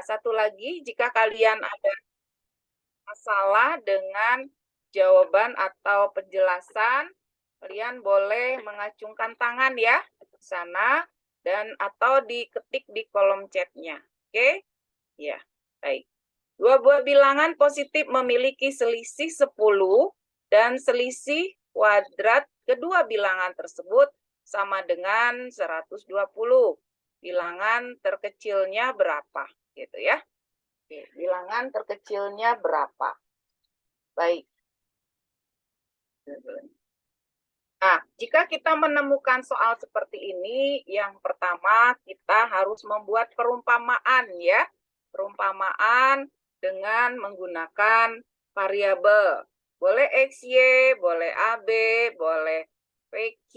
satu lagi, jika kalian ada masalah dengan jawaban atau penjelasan, kalian boleh mengacungkan tangan ya ke sana dan atau diketik di kolom chatnya. Oke? Ya, baik. Dua buah bilangan positif memiliki selisih 10 dan selisih kuadrat kedua bilangan tersebut sama dengan 120. Bilangan terkecilnya berapa? Gitu ya. Oke, bilangan terkecilnya berapa? Baik. Nah, jika kita menemukan soal seperti ini, yang pertama kita harus membuat perumpamaan ya. Perumpamaan dengan menggunakan variabel. Boleh XY, boleh AB, boleh PQ,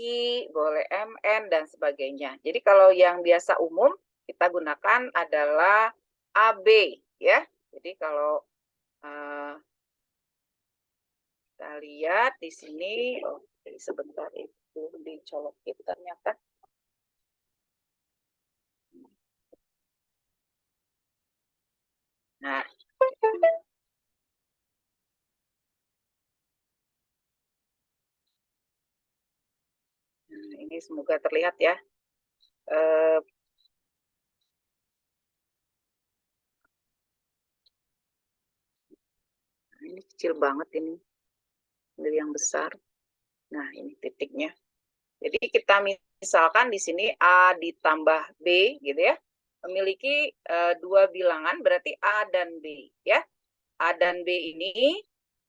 boleh MN, dan sebagainya. Jadi kalau yang biasa umum, kita gunakan adalah AB ya. Jadi kalau kita lihat di sini, oke, sebentar itu dicolokin ternyata. Nah, ini semoga terlihat ya. Ini kecil banget ini, dari yang besar. Nah, ini titiknya. Jadi kita misalkan di sini A ditambah B gitu ya, memiliki dua bilangan, berarti A dan B ya. A dan B ini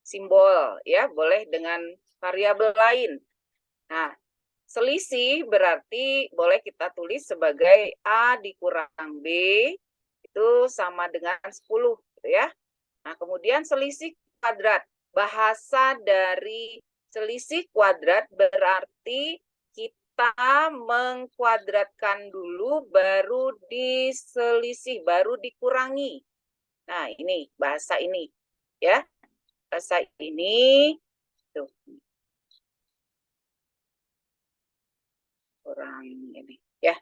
simbol ya, boleh dengan variabel lain. Nah, selisih berarti boleh kita tulis sebagai A dikurang B itu sama dengan 10 gitu ya. Nah, kemudian selisih kuadrat. Bahasa dari selisih kuadrat berarti kita mengkuadratkan dulu baru diselisih, baru dikurangi. Nah, ini bahasa ini ya. Bahasa ini tuh kurang ini ya.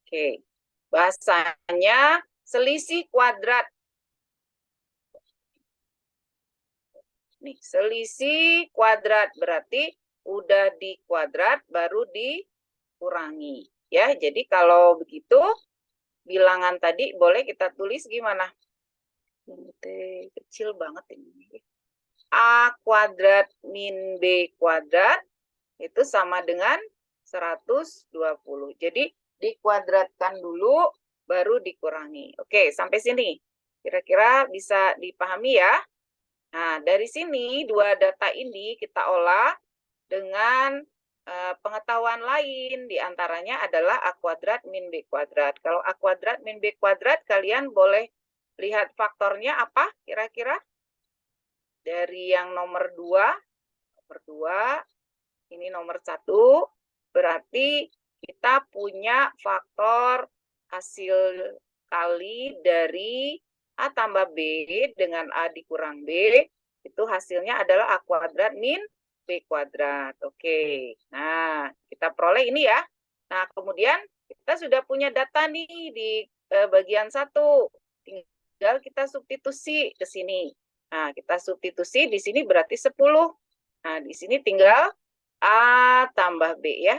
Oke. Bahasanya selisih kuadrat. Nih, selisih kuadrat berarti udah dikuadrat baru dikurangi. Ya, jadi kalau begitu bilangan tadi boleh kita tulis gimana? Ini kecil banget ini. A kuadrat min B kuadrat itu sama dengan 120. Jadi dikuadratkan dulu baru dikurangi. Oke, sampai sini. Kira-kira bisa dipahami ya? Nah, dari sini dua data ini kita olah dengan pengetahuan lain, diantaranya adalah A kuadrat min B kuadrat. Kalau A kuadrat min B kuadrat, kalian boleh lihat faktornya apa kira-kira? Dari yang nomor 2, ini nomor 1, berarti kita punya faktor hasil kali dari A tambah B dengan A dikurang B, itu hasilnya adalah A kuadrat min B kuadrat. Oke, nah kita peroleh ini ya. Nah kemudian kita sudah punya data nih di bagian 1. Tinggal kita substitusi ke sini. Nah kita substitusi di sini berarti 10. Nah di sini tinggal A tambah B ya.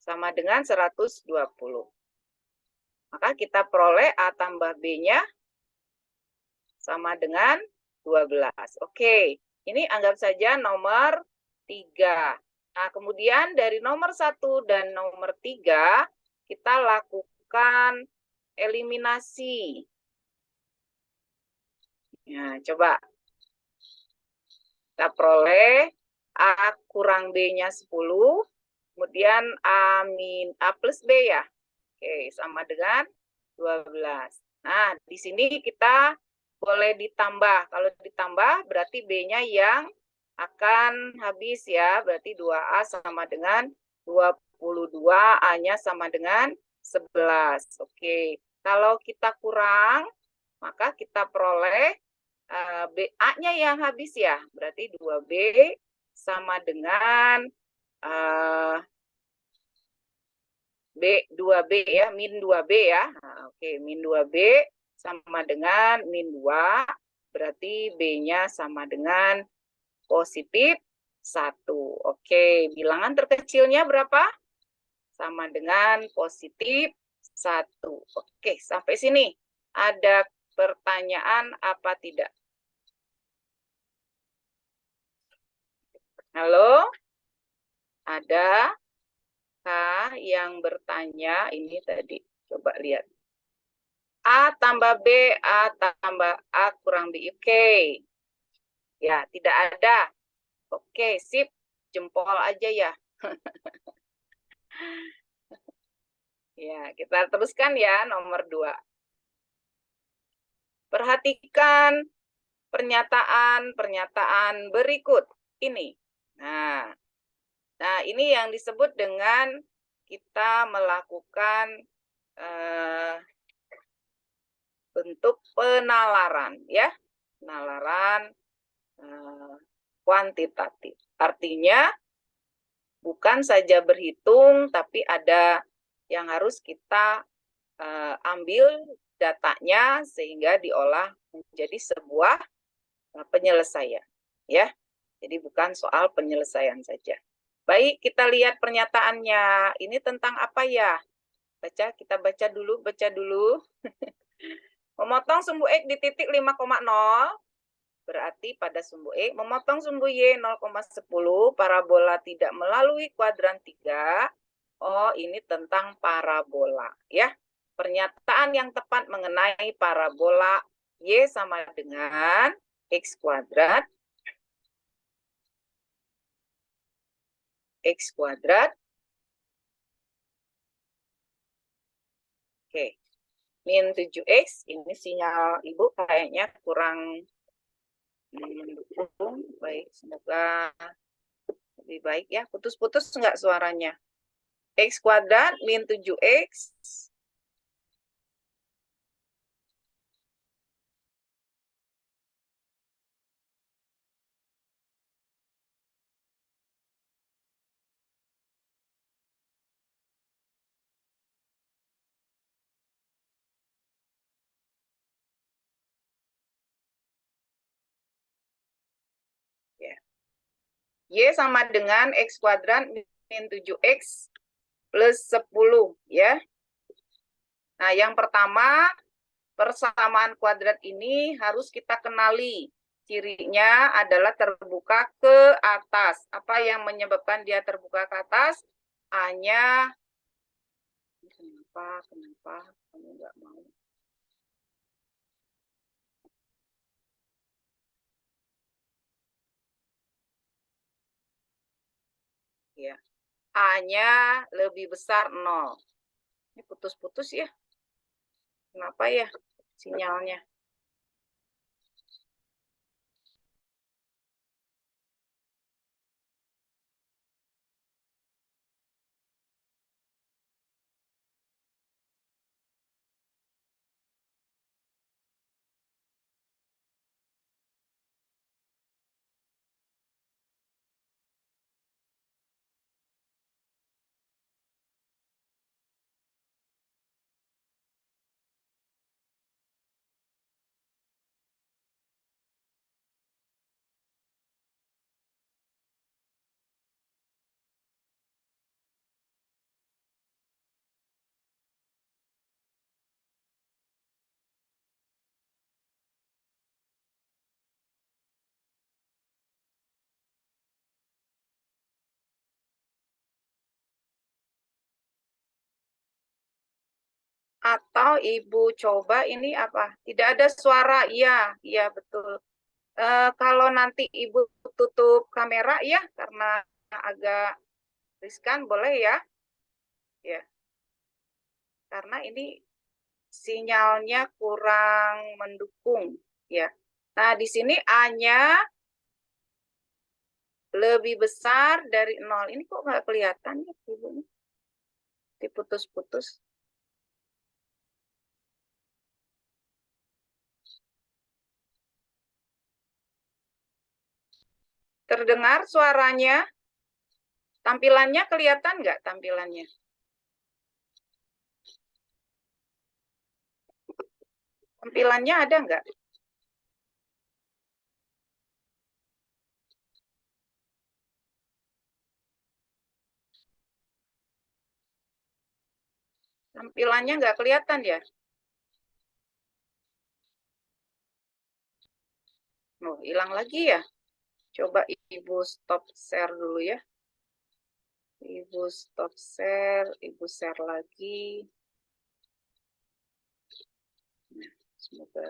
Sama dengan 120. Maka kita peroleh A tambah B-nya sama dengan 12. Oke, ini anggap saja nomor 3. Nah, kemudian dari nomor 1 dan nomor 3, kita lakukan eliminasi. Nah, coba. Kita peroleh A kurang B-nya 10, kemudian A plus B ya. Oke, sama dengan 12. Nah, di sini kita boleh ditambah. Kalau ditambah berarti B-nya yang akan habis ya. Berarti 2A sama dengan 22, A-nya sama dengan 11. Oke, kalau kita kurang, maka kita peroleh A-nya yang habis ya. Berarti 2B sama dengan 2B ya, min 2B ya. Nah, oke, min 2B sama dengan min 2, berarti B-nya sama dengan positif 1. Oke, bilangan terkecilnya berapa? Sama dengan positif 1. Oke, sampai sini. Ada pertanyaan apa tidak? Halo? Ada? Kah yang bertanya ini tadi? Coba lihat. A tambah B, A tambah A kurang B. Oke. Ya, tidak ada. Oke, sip. Jempol aja ya. Ya, kita teruskan ya nomor 2. Perhatikan pernyataan berikut ini. Nah, ini yang disebut dengan kita melakukan bentuk penalaran ya. Penalaran kuantitatif. Artinya bukan saja berhitung, tapi ada yang harus kita ambil datanya sehingga diolah menjadi sebuah penyelesaian. Ya, jadi bukan soal penyelesaian saja. Baik, kita lihat pernyataannya. Ini tentang apa ya? Kita baca dulu. Memotong sumbu X di titik 5,0. Berarti pada sumbu X, memotong sumbu Y 0,10, parabola tidak melalui kuadran 3. Oh, ini tentang parabola ya. Pernyataan yang tepat mengenai parabola Y sama dengan X kuadrat. X kuadrat. Oke. Min 7X, ini sinyal Ibu kayaknya kurang mendukung. Baik, semoga lebih baik ya. Putus-putus enggak suaranya? X kuadrat min 7X. Ya. Y sama dengan X kuadrat min 7X plus 10 ya. Nah, yang pertama, persamaan kuadrat ini harus kita kenali. Cirinya adalah terbuka ke atas. Apa yang menyebabkan dia terbuka ke atas? A-nya, kenapa kamu nggak mau? Ya. A-nya lebih besar 0. Ini putus-putus ya. Kenapa ya sinyalnya? Atau Ibu coba ini apa? Tidak ada suara. Iya, iya betul. Kalau nanti Ibu tutup kamera ya, karena agak riskan, boleh ya? Ya, karena ini sinyalnya kurang mendukung. Ya. Nah, di sini A-nya lebih besar dari 0. Ini kok nggak kelihatan ya, Ibu? Diputus-putus. Terdengar suaranya? Tampilannya kelihatan nggak tampilannya? Tampilannya ada nggak? Tampilannya nggak kelihatan ya? Oh, hilang lagi ya? Coba Ibu stop share dulu ya. Ibu stop share, Ibu share lagi. Nah, semoga.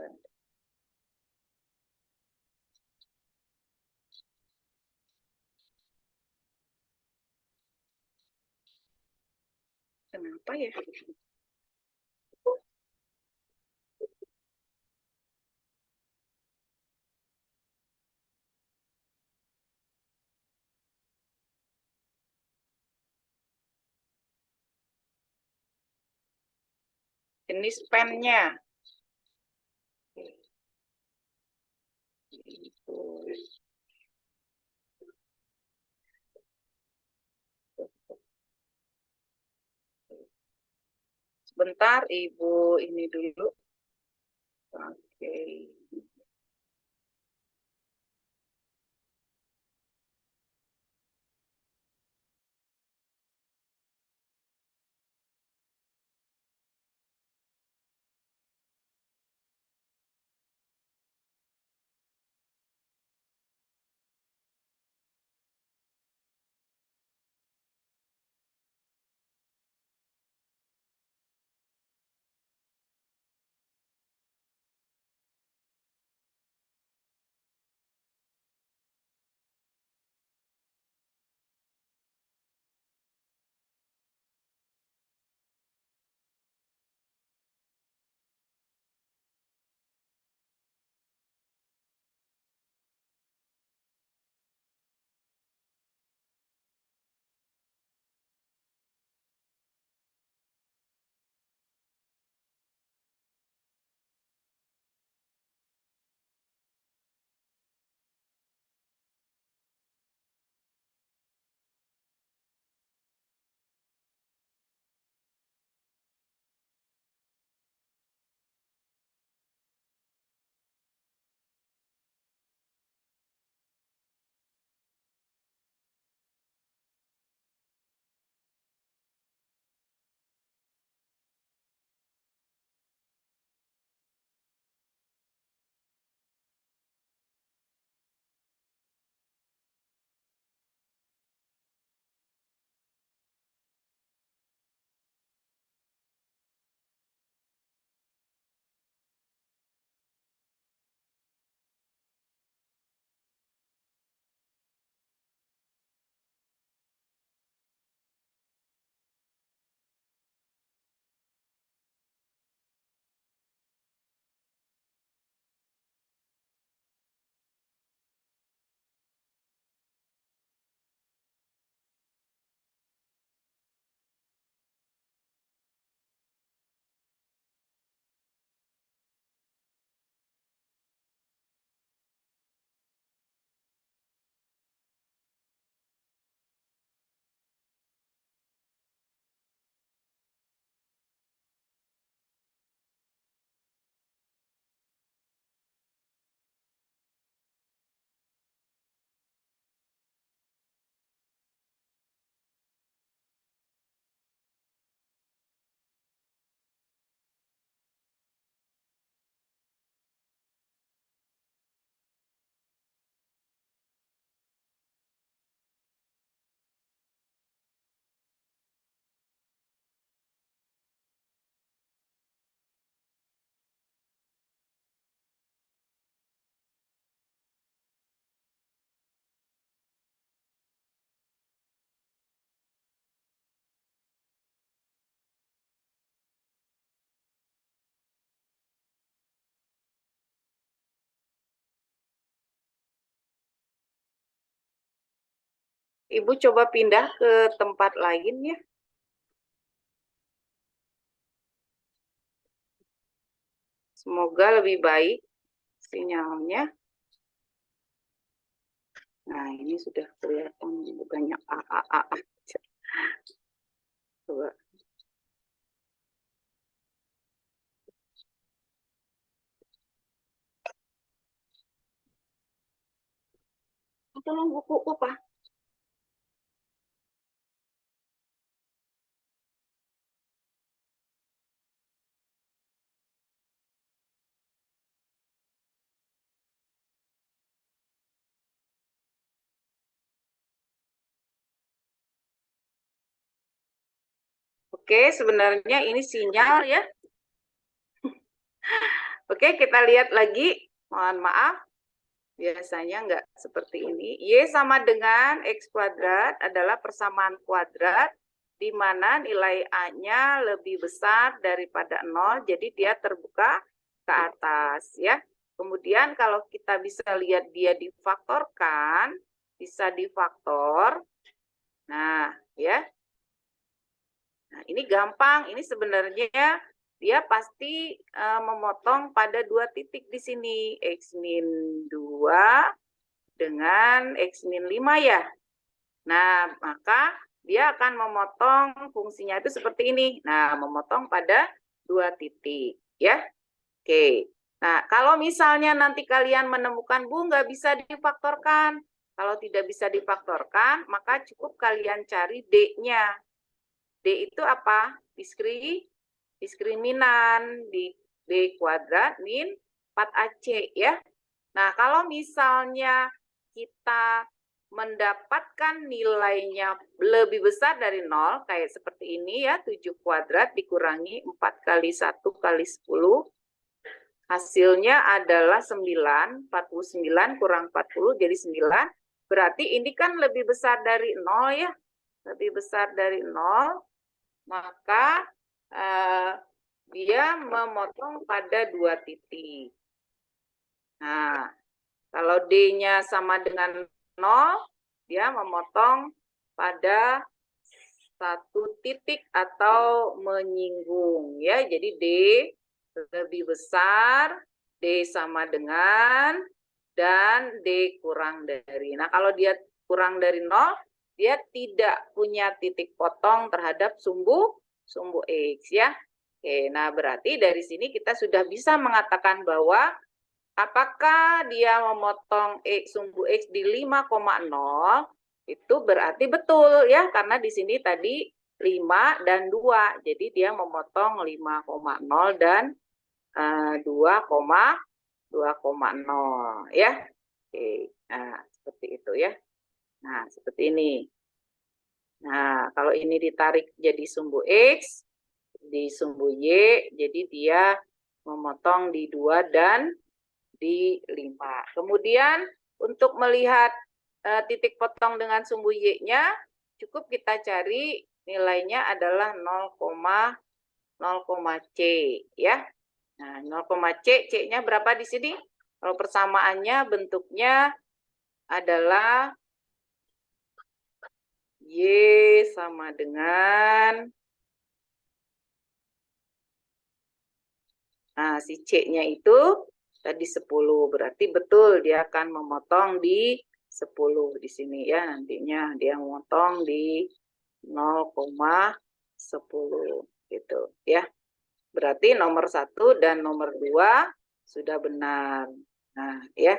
Kenapa ya? Jenis pennya. Sebentar, Ibu ini dulu. Oke. Ibu coba pindah ke tempat lain ya. Semoga lebih baik sinyalnya. Nah, ini sudah kelihatan banyak A. Coba. Tolong buku Pak. Oke, sebenarnya ini sinyal ya. Oke, kita lihat lagi. Mohon maaf. Biasanya nggak seperti ini. Y sama dengan X kuadrat adalah persamaan kuadrat di mana nilai A-nya lebih besar daripada 0, jadi dia terbuka ke atas ya. Kemudian kalau kita bisa lihat dia difaktorkan, bisa difaktor. Nah, ya. Nah, ini gampang, ini sebenarnya dia pasti memotong pada 2 titik di sini, X-2 dengan X-5 ya. Nah, maka dia akan memotong fungsinya itu seperti ini. Nah, memotong pada 2 titik ya. Oke. Nah, kalau misalnya nanti kalian menemukan Bu nggak bisa difaktorkan. Kalau tidak bisa difaktorkan, maka cukup kalian cari D-nya. D itu apa? Diskriminan di B kuadrat min 4AC ya. Nah, kalau misalnya kita mendapatkan nilainya lebih besar dari 0, kayak seperti ini ya, 7 kuadrat dikurangi 4 kali 1 kali 10, hasilnya adalah 9, 49 kurang 40 jadi 9, berarti ini kan lebih besar dari 0 ya, lebih besar dari 0, maka dia memotong pada 2 titik. Nah, kalau D-nya sama dengan 0, dia memotong pada 1 titik atau menyinggung ya. Jadi D lebih besar, D sama dengan, dan D kurang dari. Nah, kalau dia kurang dari 0, dia tidak punya titik potong terhadap sumbu X ya. Oke, nah berarti dari sini kita sudah bisa mengatakan bahwa apakah dia memotong sumbu X di 5,0, itu berarti betul ya, karena di sini tadi 5 dan 2. Jadi dia memotong 5,0 dan 2,0 ya. Oke, nah seperti itu ya. Nah, seperti ini. Nah, kalau ini ditarik jadi sumbu X, di sumbu Y, jadi dia memotong di 2 dan di 5. Kemudian untuk melihat titik potong dengan sumbu Y-nya, cukup kita cari nilainya adalah 0,0, C ya. Nah, 0, C-nya berapa di sini? Kalau persamaannya bentuknya adalah Y sama dengan, nah si C-nya itu tadi 10, berarti betul dia akan memotong di 10 di sini ya, nantinya dia memotong di 0,10 gitu ya. Berarti nomor 1 dan nomor 2 sudah benar. Nah ya.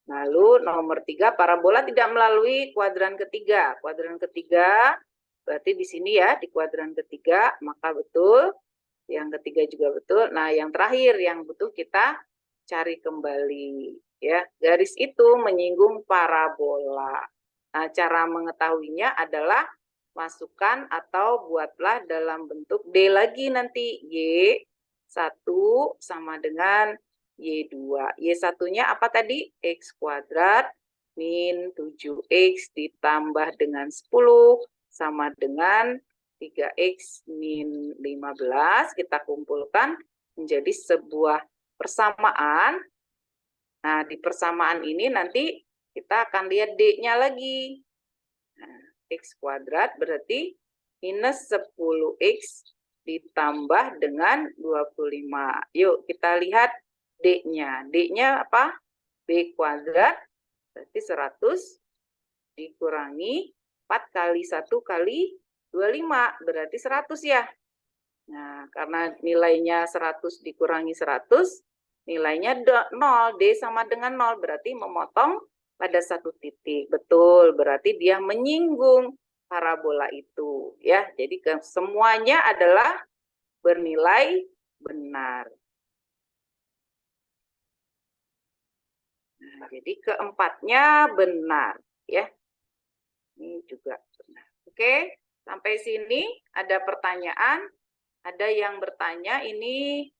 Lalu nomor 3, parabola tidak melalui kuadran ketiga. Kuadran ketiga berarti di sini ya, di kuadran ketiga, maka betul. Yang ketiga juga betul. Nah, yang terakhir yang butuh kita cari kembali ya. Garis itu menyinggung parabola. Nah, cara mengetahuinya adalah masukkan atau buatlah dalam bentuk D lagi nanti. Y1 sama dengan Y2. Y1-nya apa tadi? X kuadrat min 7X ditambah dengan 10 sama dengan 3X min 15. Kita kumpulkan menjadi sebuah persamaan. Nah, di persamaan ini nanti kita akan lihat D-nya lagi. Nah, X kuadrat berarti minus 10X ditambah dengan 25. Yuk kita lihat D-nya. D-nya apa? B kuadrat berarti 100 dikurangi 4 kali 1 kali 25 berarti 100 ya. Nah, karena nilainya 100 dikurangi 100, nilainya 0. D sama dengan 0 berarti memotong pada satu titik. Betul, berarti dia menyinggung parabola itu. Ya, jadi semuanya adalah bernilai benar. Nah, jadi keempatnya benar. Ya, ini juga benar. Oke, sampai sini ada pertanyaan? Ada yang bertanya ini,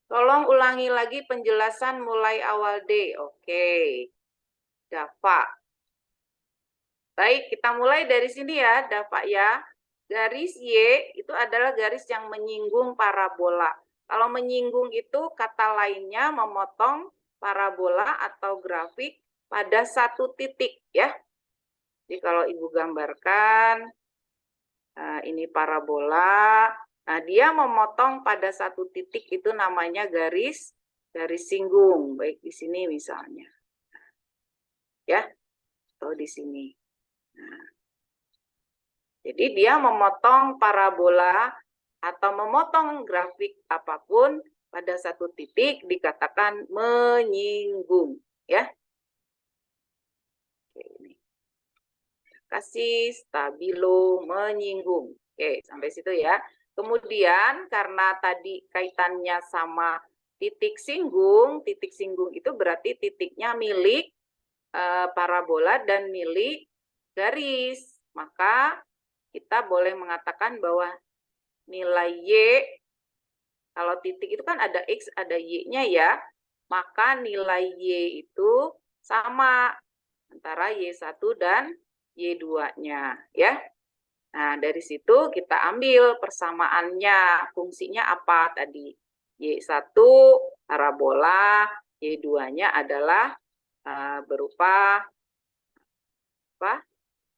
tolong ulangi lagi penjelasan mulai awal D. Oke, Dava. Baik, kita mulai dari sini ya, Dava ya. Garis Y itu adalah garis yang menyinggung parabola. Kalau menyinggung itu kata lainnya memotong parabola atau grafik pada satu titik ya. Jadi kalau Ibu gambarkan, ini parabola. Nah, dia memotong pada satu titik itu namanya garis singgung. Baik di sini misalnya. Ya, atau di sini. Nah, jadi dia memotong parabola atau memotong grafik apapun pada satu titik dikatakan menyinggung. Ya. Oke, ini. Kasih stabilo menyinggung. Oke, sampai situ ya. Kemudian karena tadi kaitannya sama titik singgung itu berarti titiknya milik parabola dan milik garis. Maka kita boleh mengatakan bahwa nilai Y, kalau titik itu kan ada X, ada Y-nya ya, maka nilai Y itu sama antara Y1 dan Y2-nya. Ya. Nah, dari situ kita ambil persamaannya, fungsinya apa tadi? Y1 parabola, Y2-nya adalah berupa apa?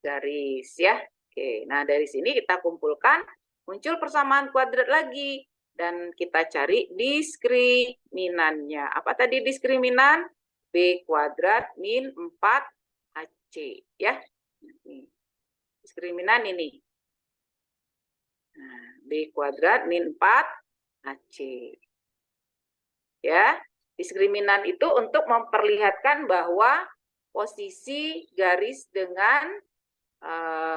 Garis ya. Oke, nah dari sini kita kumpulkan, muncul persamaan kuadrat lagi dan kita cari diskriminannya. Apa tadi diskriminan? B kuadrat min 4AC ya. Diskriminan ini. Nah, B kuadrat min 4AC. Ya, diskriminan itu untuk memperlihatkan bahwa posisi garis dengan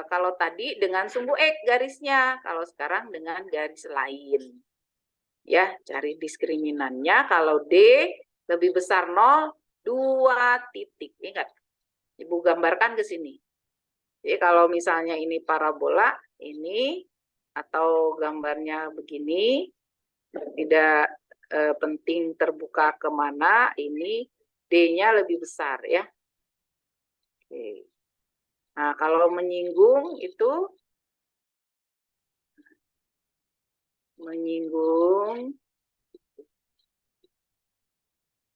kalau tadi dengan sumbu X garisnya, kalau sekarang dengan garis lain. Ya, cari diskriminannya. Kalau D lebih besar 0, 2 titik. Ingat, Ibu gambarkan ke sini. Jadi kalau misalnya ini parabola, ini atau gambarnya begini, tidak penting terbuka kemana, ini D-nya lebih besar ya. Oke. Nah, kalau menyinggung itu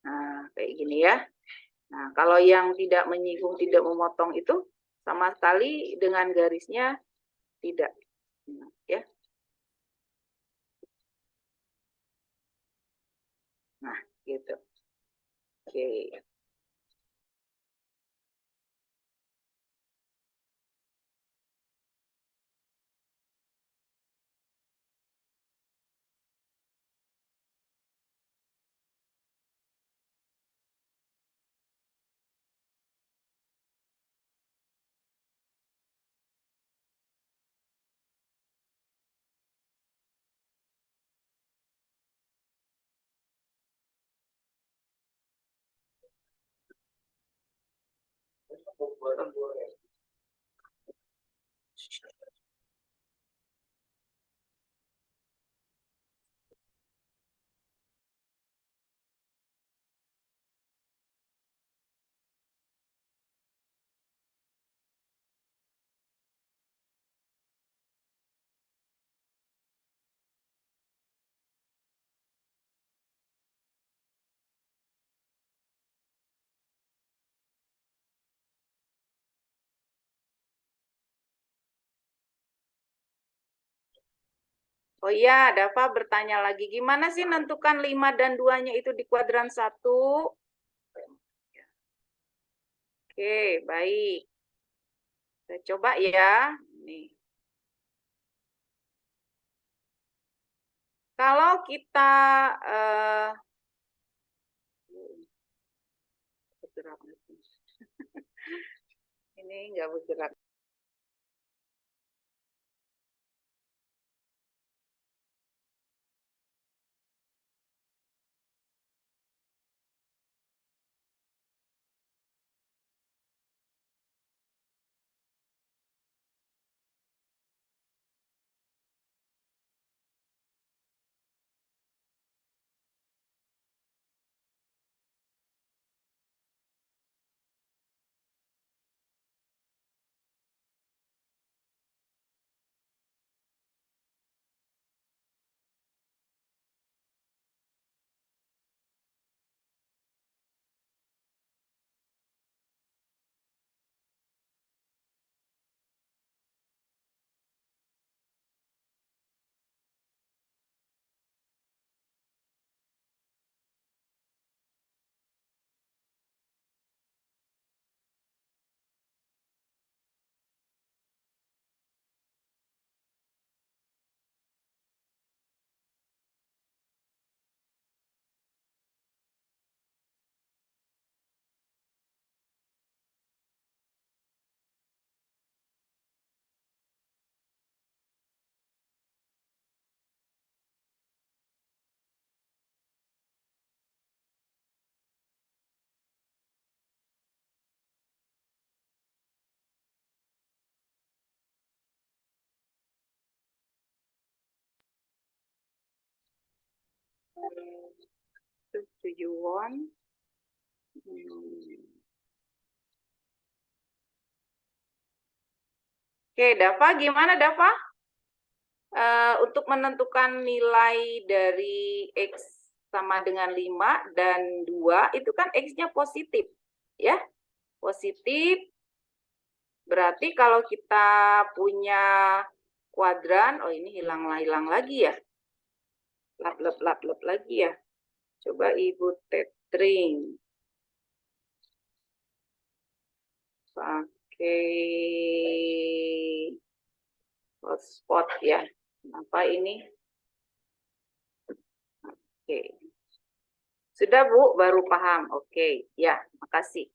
nah kayak gini ya. Nah, kalau yang tidak menyinggung, tidak memotong itu sama sekali dengan garisnya tidak. Ya. Nah, gitu. Oke. Oh iya, Dava bertanya lagi, gimana sih nentukan 5 dan 2-nya itu di kuadran 1? Oke, baik. Kita coba ya. Nih. Kalau kita bergerak. Ini nggak bergerak. Do you want? Oke, Dava, gimana Dava? Untuk menentukan nilai dari X sama dengan 5 dan 2, itu kan X-nya positif. Ya, positif. Berarti kalau kita punya kuadran, oh ini hilang lagi ya. Lap lagi ya. Coba Ibu tethering. Pakai hotspot ya. Kenapa ini? Oke. Sudah Bu, baru paham. Oke, ya, makasih.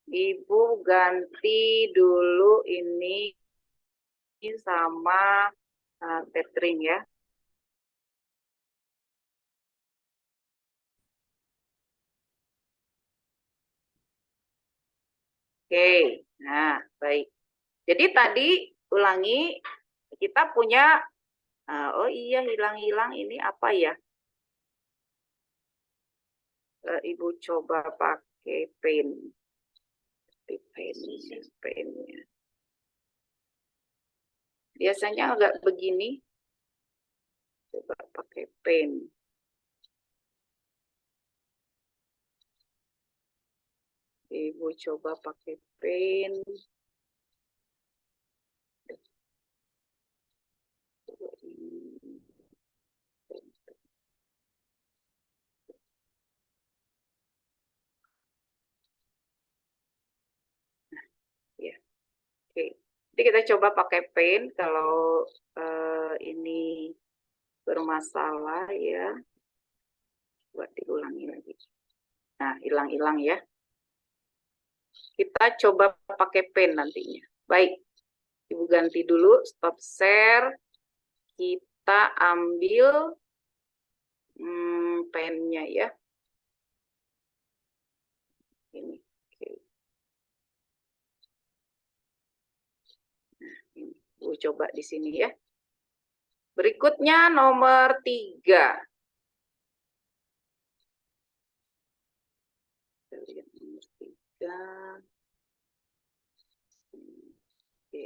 Ibu ganti dulu ini sama tethering ya. Oke, nah baik. Jadi tadi ulangi, kita punya, oh iya hilang-hilang ini apa ya? Ibu coba pakai pen. Pennya. Biasanya agak begini. Coba pakai pen. Ibu coba pakai pen. Ya, oke. Jadi kita coba pakai pen kalau ini bermasalah ya. Buat diulangi lagi. Nah, hilang-hilang ya. Kita coba pakai pen nantinya. Baik, Ibu ganti dulu, stop share. Kita ambil pennya ya. Ini. Oke. Nah, ini. Ibu coba di sini ya. Berikutnya nomor 3. Kita lihat nomor 3. Oke.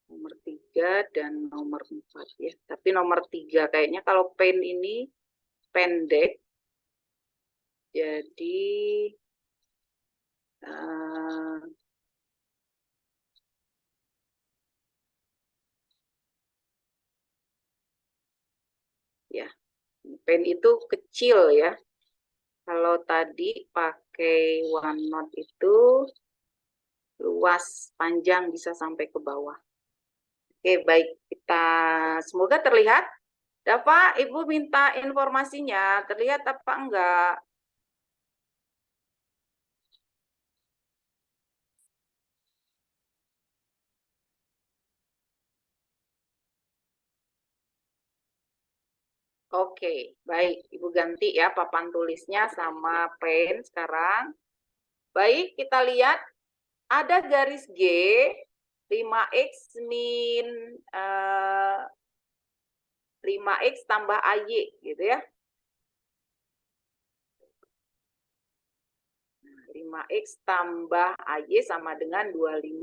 Nomor 3 dan nomor 4 ya. Tapi nomor 3 kayaknya kalau pen ini pendek. Jadi ya, pen itu kecil ya. Kalau tadi pakai OneNote itu luas, panjang, bisa sampai ke bawah. Oke, baik. Kita semoga terlihat. Dapat Ibu minta informasinya, terlihat apa enggak? Oke, baik. Ibu ganti ya papan tulisnya sama pen sekarang. Baik, kita lihat ada garis G, 5X min 5X tambah AY gitu ya. 5X tambah AY sama dengan 25.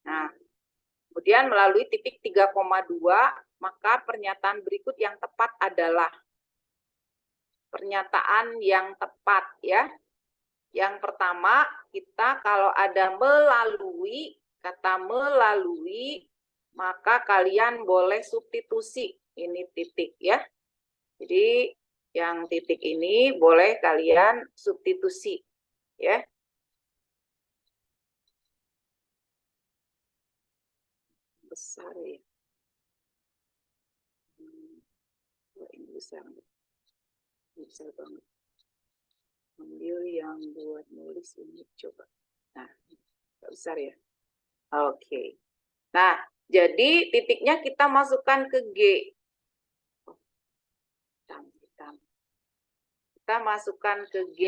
Nah, kemudian melalui titik 3,2, maka pernyataan berikut yang tepat adalah pernyataan yang tepat ya. Yang pertama, kita kalau ada melalui, kata melalui, maka kalian boleh substitusi. Ini titik ya. Jadi yang titik ini boleh kalian substitusi ya. Besar ya. Ini besar. Besar banget. Ambil yang buat nulis ini coba. Nah, besar ya. Oke. Nah, jadi titiknya kita masukkan ke G. Kita masukkan ke G,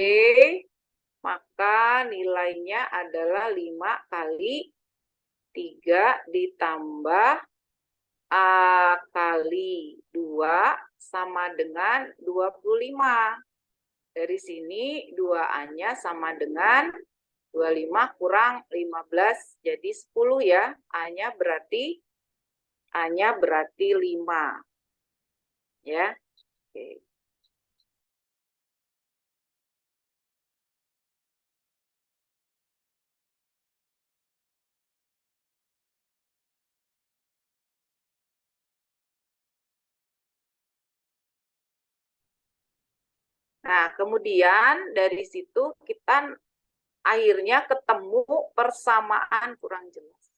maka nilainya adalah 5 kali 3 ditambah A kali 2 sama dengan 25. Dari sini 2A-nya sama dengan 25 kurang 15, jadi 10 ya. A-nya berarti 5. Ya. Oke. Nah, kemudian dari situ kita akhirnya ketemu persamaan kurang jelas.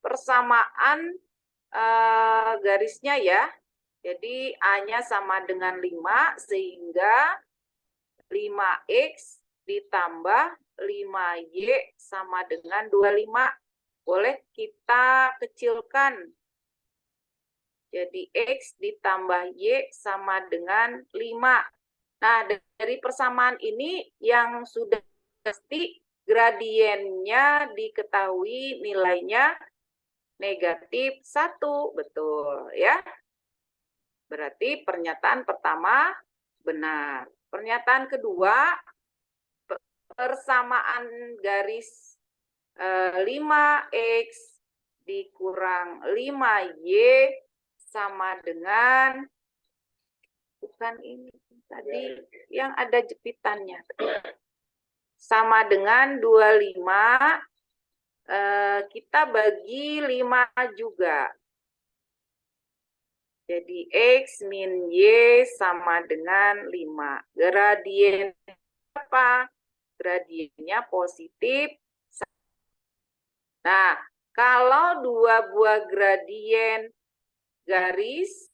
Persamaan garisnya ya. Jadi A-nya sama dengan 5 sehingga 5X ditambah 5Y sama dengan 25. Boleh kita kecilkan. Jadi X ditambah Y sama dengan 5. Nah, dari persamaan ini yang sudah pasti gradiennya diketahui nilainya negatif 1. Betul ya. Berarti pernyataan pertama benar. Pernyataan kedua, persamaan garis 5X dikurang 5Y sama dengan, bukan ini tadi yang ada jepitannya, sama dengan 25, kita bagi 5 juga. Jadi X min Y sama dengan 5. Gradien apa? Gradiennya positif. Nah, kalau dua buah gradien garis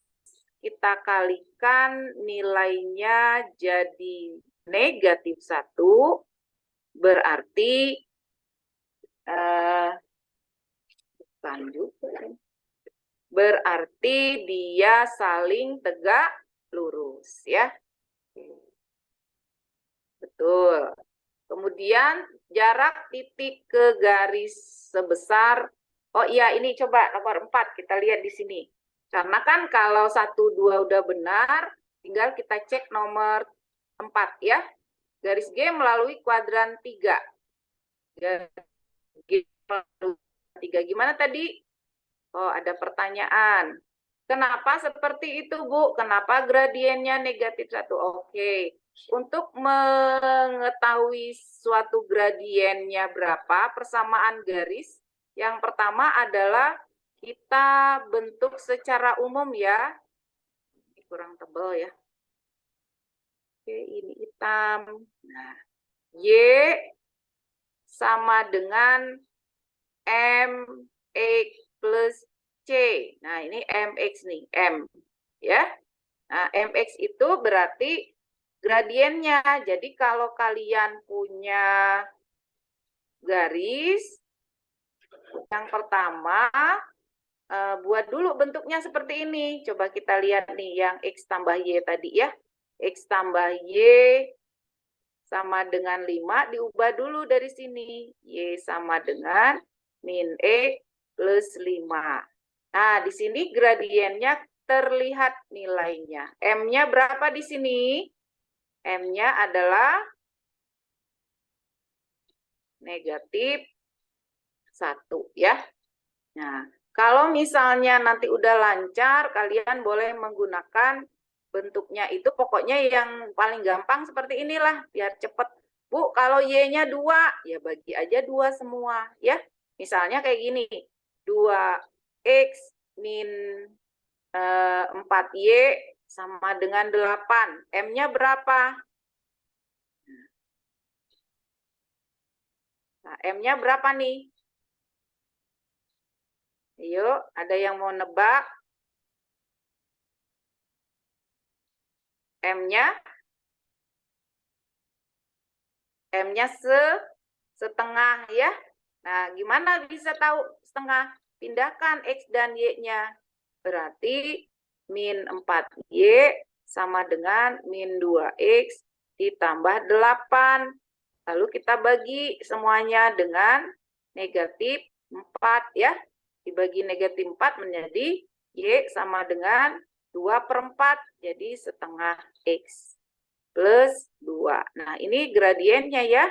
kita kalikan nilainya jadi negatif 1, berarti berarti dia saling tegak lurus ya. Betul. Kemudian jarak titik ke garis sebesar, oh iya ini coba nomor 4 kita lihat di sini. Karena kan kalau 1, 2 udah benar, tinggal kita cek nomor 4 ya. Garis G melalui kuadran 3. Garis G melalui 3. Gimana tadi? Oh, ada pertanyaan. Kenapa seperti itu, Bu? Kenapa gradiennya negatif 1? Oke. Untuk mengetahui suatu gradiennya berapa, persamaan garis, yang pertama adalah kita bentuk secara umum ya. Ini kurang tebal ya. Oke, ini hitam. Nah, Y sama dengan MX plus C. Nah, ini MX nih, M. ya. Nah, mx itu berarti gradiennya. Jadi kalau kalian punya garis, yang pertama buat dulu bentuknya seperti ini. Coba kita lihat nih yang X tambah Y tadi ya. X tambah Y sama dengan 5 diubah dulu dari sini. Y sama dengan min X plus 5. Nah, di sini gradiennya terlihat nilainya. M-nya berapa di sini? M-nya adalah negatif 1 ya. Nah, kalau misalnya nanti udah lancar, kalian boleh menggunakan bentuknya itu pokoknya yang paling gampang seperti inilah, biar cepet. Bu, kalau Y-nya 2, ya bagi aja 2 semua, ya. Misalnya kayak gini, 2X min 4Y sama dengan 8. M-nya berapa? Nah, M-nya berapa nih? Yuk, ada yang mau nebak? M-nya setengah ya. Nah, gimana bisa tahu setengah? Pindahkan X dan Y-nya. Berarti min 4Y sama dengan min 2X ditambah 8. Lalu kita bagi semuanya dengan negatif 4 ya. Dibagi negatif 4 menjadi Y sama dengan 2/4. Jadi setengah X plus 2. Nah, ini gradiennya ya.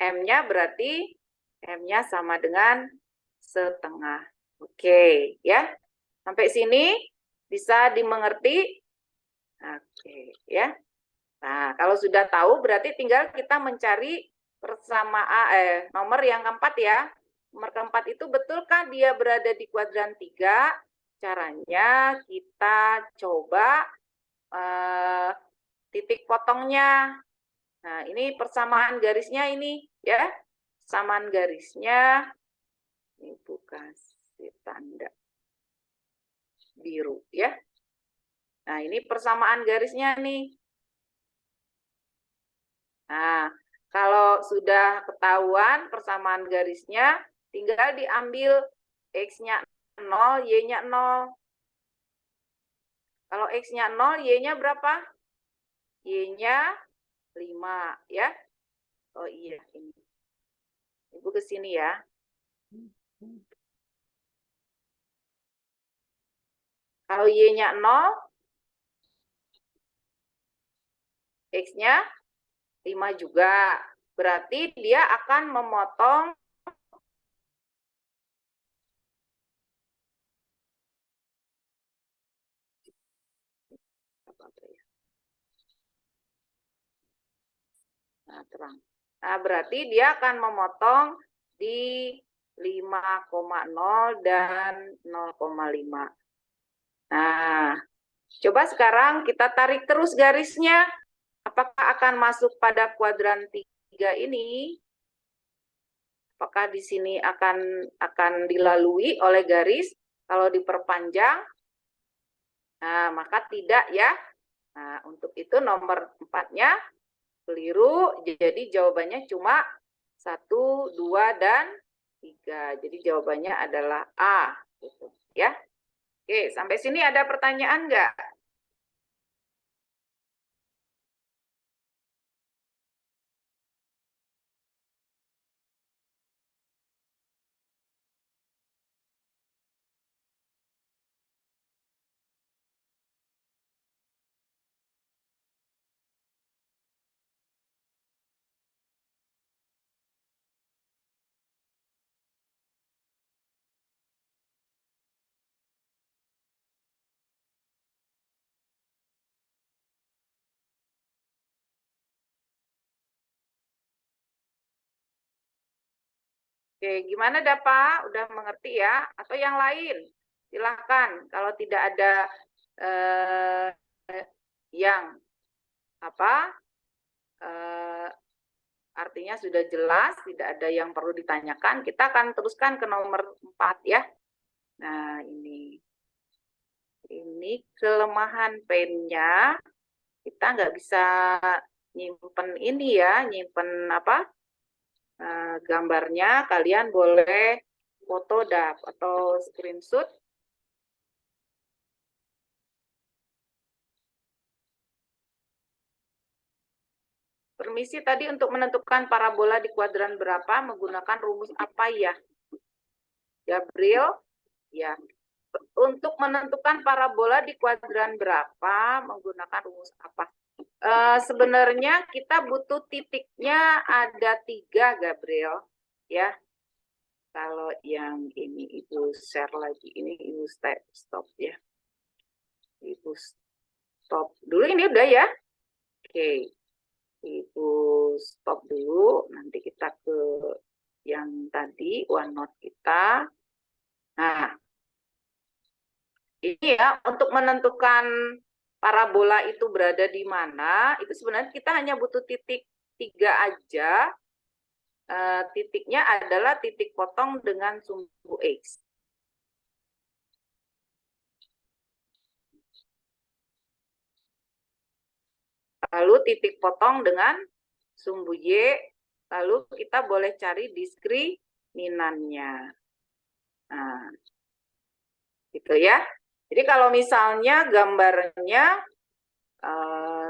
M-nya berarti M-nya sama dengan setengah. Oke, ya. Sampai sini bisa dimengerti? Oke, ya. Nah, kalau sudah tahu berarti tinggal kita mencari persamaan nomor yang keempat ya. Nomor keempat itu betulkah dia berada di kuadran 3? Caranya kita coba titik potongnya. Nah, ini persamaan garisnya ini ya. Persamaan garisnya ini bukan tanda biru ya. Nah, ini persamaan garisnya nih. Nah, kalau sudah ketahuan persamaan garisnya, tinggal diambil X-nya 0, Y-nya 0. Kalau X-nya 0, Y-nya berapa? Y-nya 5 ya. Oh iya, ini. Ibu ke sini ya. Kalau Y-nya 0, X-nya 5 juga. Berarti dia akan memotong terang. Nah, berarti dia akan memotong di 5,0 dan 0,5. Nah, coba sekarang kita tarik terus garisnya. Apakah akan masuk pada kuadran 3 ini? Apakah di sini akan dilalui oleh garis kalau diperpanjang? Nah, maka tidak ya. Nah, untuk itu nomor 4-nya keliru. Jadi jawabannya cuma 1, 2, dan 3. Jadi jawabannya adalah A. Gitu, ya. Oke, sampai sini ada pertanyaan nggak? Oke, gimana Dapa? Udah mengerti ya? Atau yang lain? Silahkan. Kalau tidak ada yang artinya sudah jelas, tidak ada yang perlu ditanyakan, kita akan teruskan ke nomor 4 ya. Nah, ini kelemahan pennya, kita nggak bisa nyimpen ini ya, nyimpen apa gambarnya. Kalian boleh foto atau screenshot. Permisi tadi untuk menentukan parabola di kuadran berapa menggunakan rumus apa ya? Gabriel? Ya. Untuk menentukan parabola di kuadran berapa menggunakan rumus apa? Sebenarnya kita butuh titiknya ada 3, Gabriel. Ya. Kalau yang ini Ibu share lagi, ini Ibu stop ya. Ibu stop dulu, ini udah ya. Oke. Ibu stop dulu, nanti kita ke yang tadi, OneNote kita. Nah, ini ya, untuk menentukan parabola itu berada di mana, itu sebenarnya kita hanya butuh titik 3 aja. Titiknya adalah titik potong dengan sumbu X. Lalu titik potong dengan sumbu Y, lalu kita boleh cari diskriminannya. Nah, gitu ya. Jadi kalau misalnya gambarnya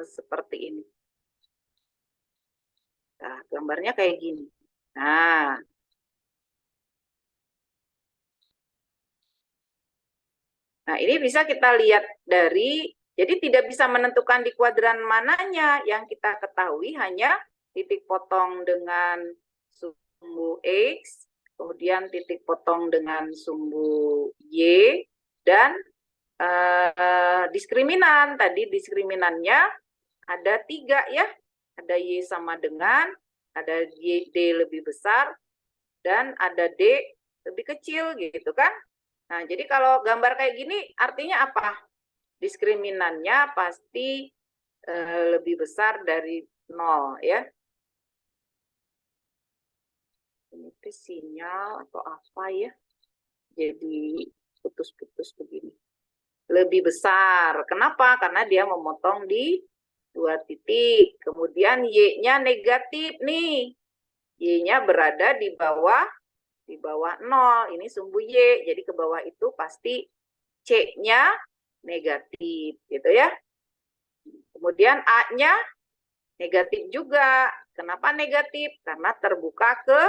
seperti ini. Nah, gambarnya kayak gini. Nah, ini bisa kita lihat dari, jadi tidak bisa menentukan di kuadran mananya, yang kita ketahui hanya titik potong dengan sumbu X, kemudian titik potong dengan sumbu Y, dan diskriminan. Tadi diskriminannya ada 3 ya, ada Y sama dengan, ada D lebih besar, dan ada D lebih kecil gitu kan. Nah, jadi kalau gambar kayak gini artinya apa? Diskriminannya pasti lebih besar dari 0 ya. Ini sinyal atau apa ya? Jadi putus-putus begini. Lebih besar. Kenapa? Karena dia memotong di 2 titik. Kemudian Y-nya negatif nih. Y-nya berada di bawah 0. Ini sumbu Y. Jadi ke bawah itu pasti C-nya negatif gitu ya. Kemudian A-nya negatif juga. Kenapa negatif? Karena terbuka ke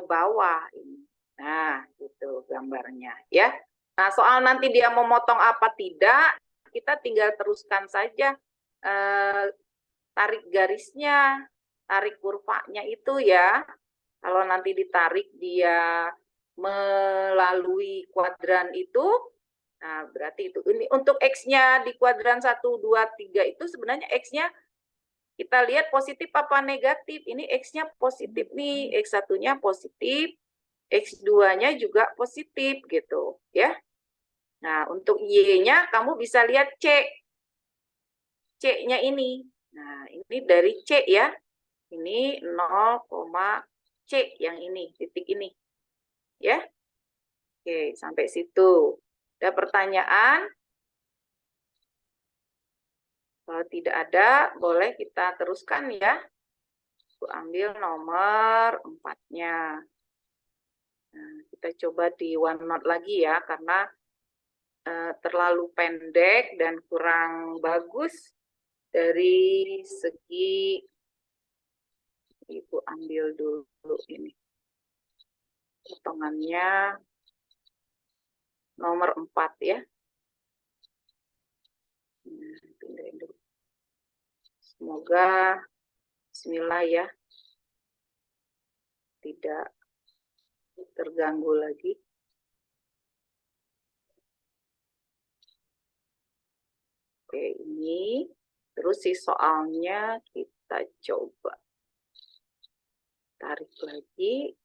bawah ini. Nah, itu gambarnya ya. Nah, soal nanti dia memotong apa tidak, kita tinggal teruskan saja tarik garisnya, tarik kurvanya itu ya. Kalau nanti ditarik dia melalui kuadran itu, nah berarti itu. Ini untuk X-nya di kuadran 1, 2, 3 itu sebenarnya X-nya kita lihat positif apa negatif. Ini X-nya positif nih, X1-nya positif, X2-nya juga positif gitu ya. Nah, untuk Y-nya kamu bisa lihat C. C-nya ini. Nah, ini dari C ya. Ini 0, C yang ini, titik ini. Ya. Oke, sampai situ. Ada pertanyaan? Kalau tidak ada, boleh kita teruskan ya. Aku ambil nomor 4-nya. Nah, kita coba di OneNote lagi ya, karena terlalu pendek dan kurang bagus dari segi, Ibu ambil dulu ini. Potongannya nomor 4 ya. Nah, pindahin dulu. Semoga bismillah ya. Tidak terganggu lagi. Oke, ini. Terus si soalnya kita coba tarik lagi.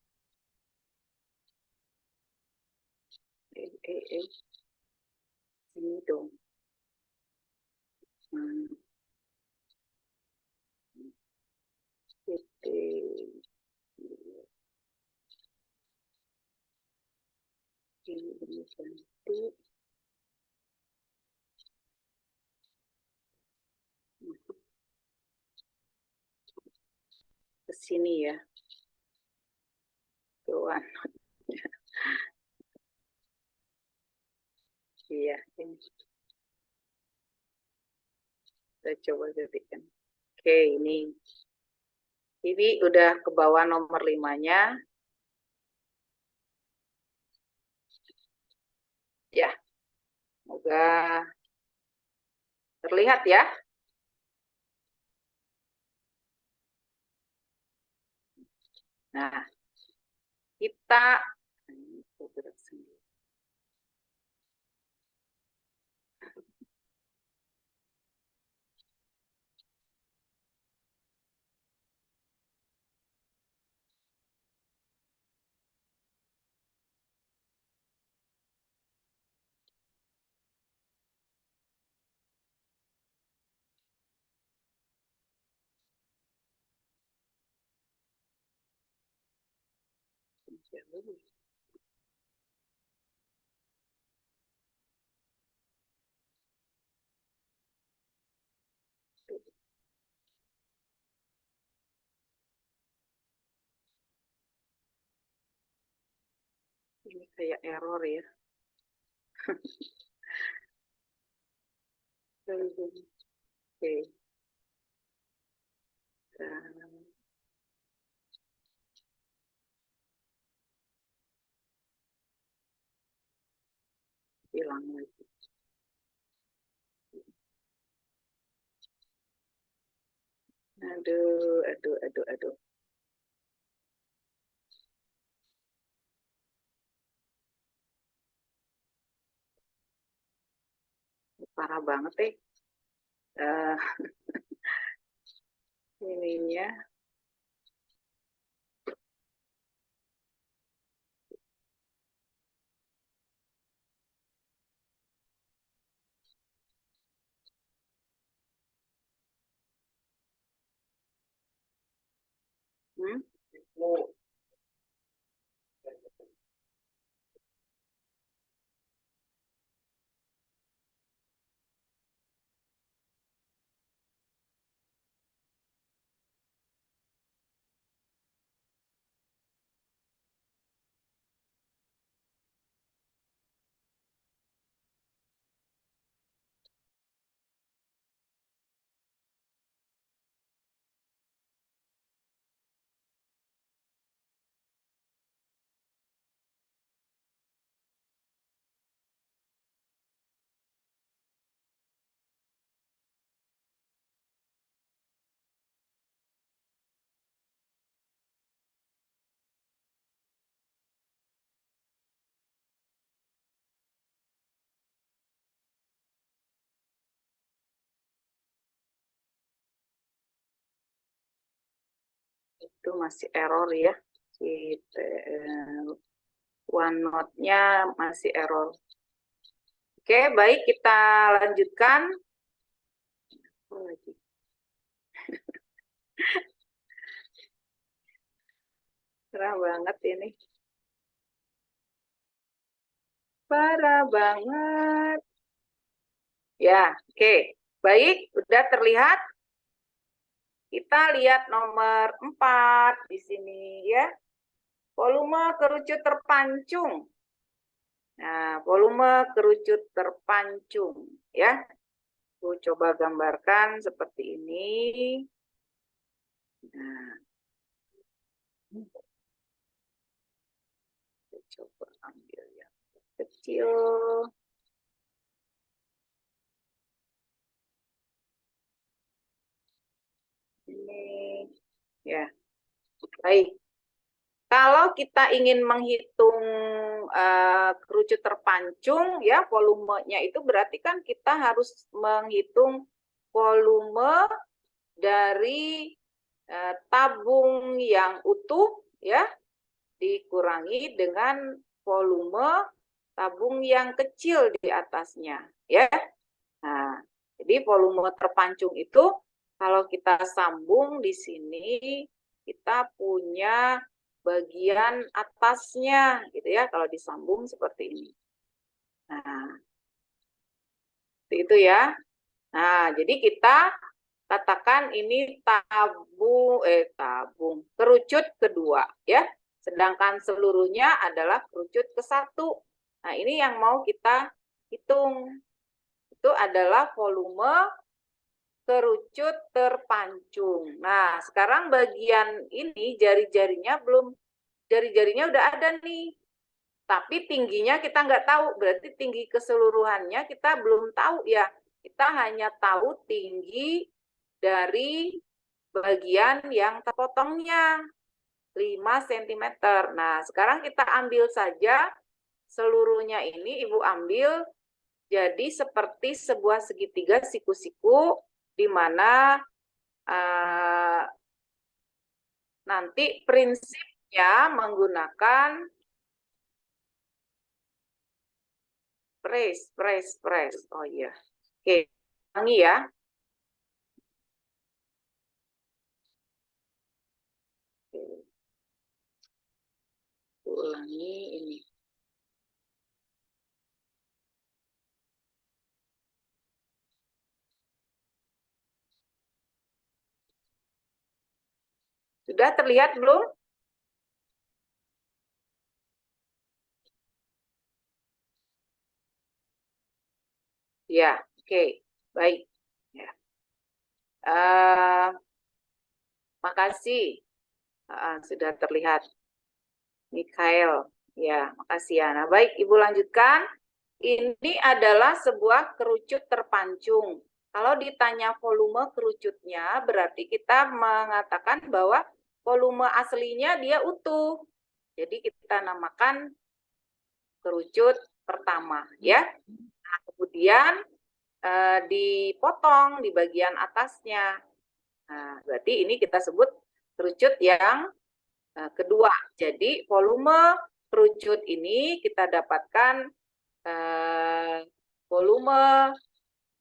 Ini dong. Ini ganti. sini ya. Tuan. Iya, ini. Kita coba ketikkan. Oke, ini. Ini udah ke bawah nomor 5-nya. Ya, semoga terlihat ya. Nah, kita ini kayak error ya. Oke. Hilang lagi. Aduh. Parah banget ininya. Itu masih error ya. OneNote-nya masih error. Oke, baik, kita lanjutkan. Parah banget ini. Parah banget. Ya, oke. Baik, udah terlihat. Kita lihat nomor 4 di sini ya. Volume kerucut terpancung. Nah, volume kerucut terpancung ya. Aku coba gambarkan seperti ini. Nah, coba ambil yang kecil. Ini ya. Baik. Kalau kita ingin menghitung kerucut terpancung ya volumenya itu berarti kan kita harus menghitung volume dari tabung yang utuh ya dikurangi dengan volume tabung yang kecil di atasnya ya. Nah, jadi volume terpancung itu kalau kita sambung di sini kita punya bagian atasnya gitu ya kalau disambung seperti ini. Nah, itu ya. Nah, jadi kita katakan ini tabung kerucut kedua ya. Sedangkan seluruhnya adalah kerucut ke satu. Nah, ini yang mau kita hitung. Itu adalah volume kerucut terpancung. Nah, sekarang bagian ini jari-jarinya udah ada nih. Tapi tingginya kita nggak tahu, berarti tinggi keseluruhannya kita belum tahu ya. Kita hanya tahu tinggi dari bagian yang terpotongnya, 5 cm. Nah, sekarang kita ambil saja seluruhnya ini, Ibu ambil jadi seperti sebuah segitiga siku-siku di mana nanti prinsipnya menggunakan press. Oh iya. Oke, ulangi ya. Ulangi ini. Sudah terlihat belum? Ya, oke. Baik. Ya. Makasih. Sudah terlihat. Mikael. Ya, makasih ya. Nah, baik, Ibu lanjutkan. Ini adalah sebuah kerucut terpancung. Kalau ditanya volume kerucutnya, berarti kita mengatakan bahwa volume aslinya dia utuh. Jadi kita namakan kerucut pertama, ya. Nah, kemudian dipotong di bagian atasnya. Nah, berarti ini kita sebut kerucut yang kedua. Jadi volume kerucut ini kita dapatkan volume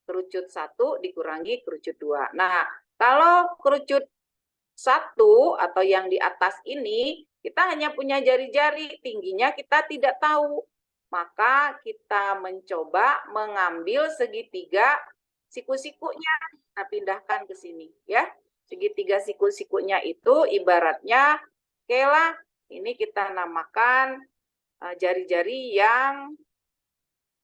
kerucut 1 dikurangi kerucut 2. Nah, kalau kerucut 1 atau yang di atas ini, kita hanya punya jari-jari, tingginya kita tidak tahu. Maka kita mencoba mengambil segitiga siku-sikunya. Kita pindahkan ke sini, ya. Segitiga siku-sikunya itu ibaratnya, oke lah, ini kita namakan jari-jari yang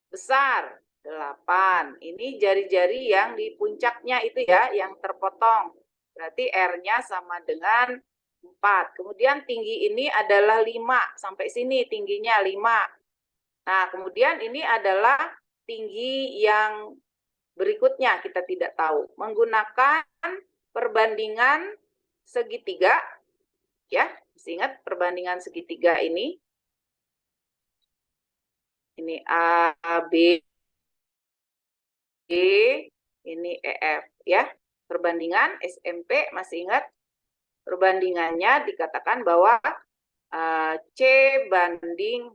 besar, 8. Ini jari-jari yang di puncaknya itu ya, yang terpotong. Berarti R-nya sama dengan 4. Kemudian tinggi ini adalah 5. Sampai sini tingginya 5. Nah, kemudian ini adalah tinggi yang berikutnya, kita tidak tahu. Menggunakan perbandingan segitiga, ya, masih ingat perbandingan segitiga ini. Ini A, B, ini EF, ya. Perbandingan SMP, masih ingat? Perbandingannya dikatakan bahwa C banding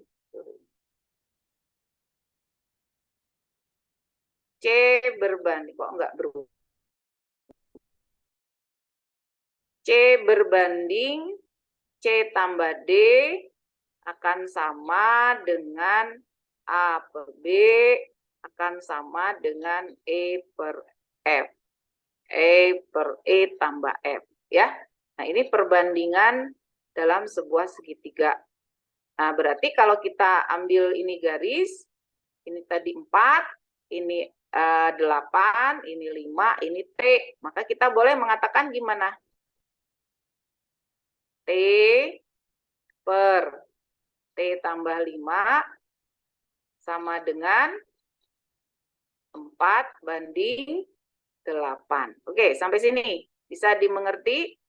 C berbanding, kok enggak berubah? C berbanding C tambah D akan sama dengan A per B akan sama dengan E per F. E per E tambah F. Ya. Nah, ini perbandingan dalam sebuah segitiga. Nah, berarti kalau kita ambil ini garis, ini tadi 4, ini 8, ini 5, ini T. Maka kita boleh mengatakan gimana? T per T tambah 5 sama dengan 4 banding 8. Oke, sampai sini. Bisa dimengerti?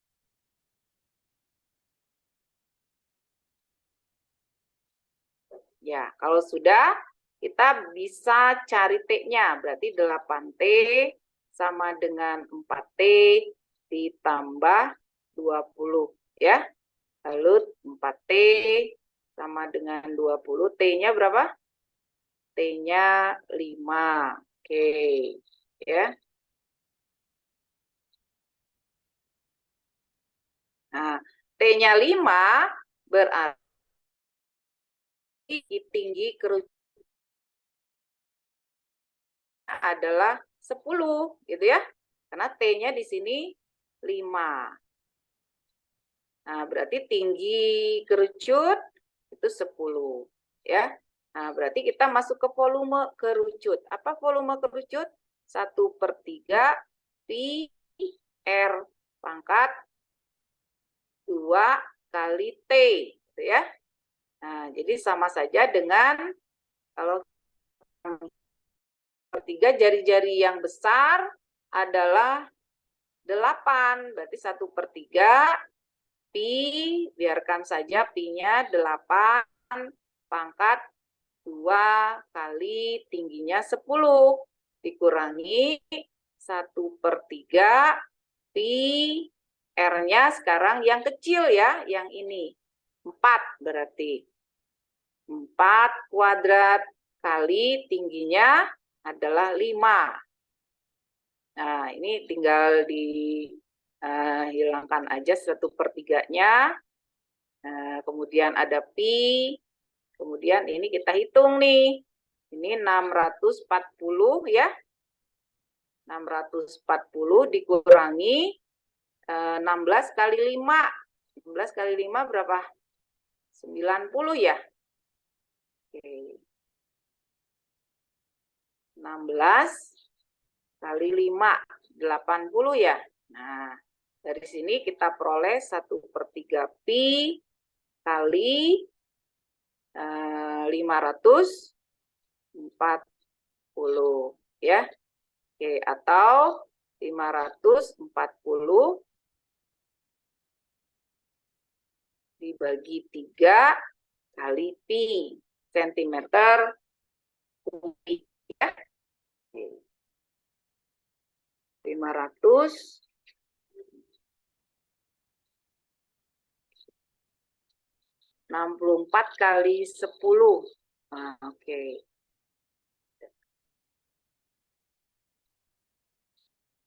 Ya, kalau sudah, kita bisa cari T-nya. Berarti 8T sama dengan 4T ditambah 20. Ya, lalu 4T sama dengan 20. T-nya berapa? T-nya 5. Oke. Ya. Nah, T-nya 5 berarti tinggi kerucut adalah 10, gitu ya. Karena T-nya di sini 5. Nah, berarti tinggi kerucut itu 10. Ya. Nah, berarti kita masuk ke volume kerucut. Apa volume kerucut? 1/3 pi R pangkat 2 kali T. Gitu ya. Nah, jadi sama saja dengan kalau 1/3 jari-jari yang besar adalah 8. Berarti 1/3 pi, biarkan saja pi-nya 8 pangkat 2 kali tingginya 10 dikurangi 1/3 pi R-nya sekarang yang kecil ya, yang ini 4 berarti 4 kuadrat kali tingginya adalah 5. Nah, ini tinggal dihilangkan aja 1/3-nya. Kemudian ada pi. Kemudian ini kita hitung nih. Ini 640 ya. 640 dikurangi 16 kali 5. 16 kali 5 berapa? 90 ya. Oke. 16 kali 5, 80 ya. Nah, dari sini kita peroleh 1/3 pi kali 540 ya. Oke, atau 540 dibagi 3 kali pi sentimeter kubik ya. 564 kali 10. Nah, oke.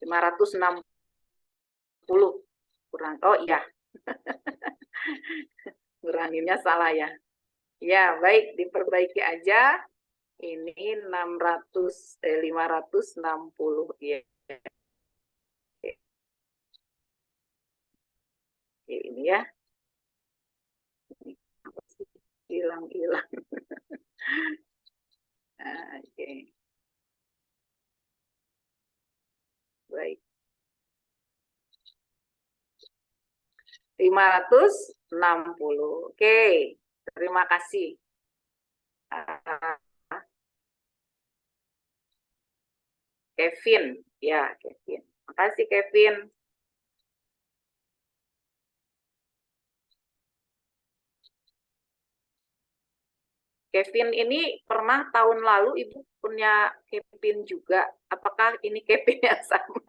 560 kurang. Oh iya. Kuranginnya salah ya. Ya, baik, diperbaiki aja. Ini 560 ya. Oke, ini ya. Hilang-hilang. Oke. Baik. 560. Oke. Terima kasih. Kevin. Ya, Kevin. Makasih, Kevin. Kevin ini pernah tahun lalu Ibu punya Kevin juga. Apakah ini Kevin yang sama?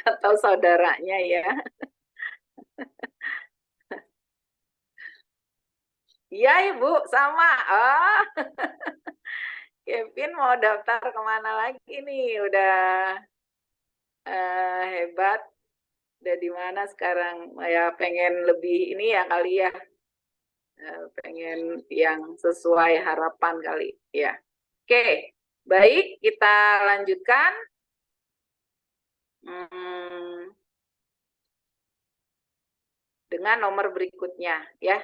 Atau saudaranya ya? Iya Ibu, sama. Oh, Kevin mau daftar kemana lagi nih? Udah hebat. Udah di mana sekarang? Ya pengen lebih ini ya kali ya. Pengen yang sesuai harapan kali ya. Oke, baik kita lanjutkan. Dengan nomor berikutnya ya.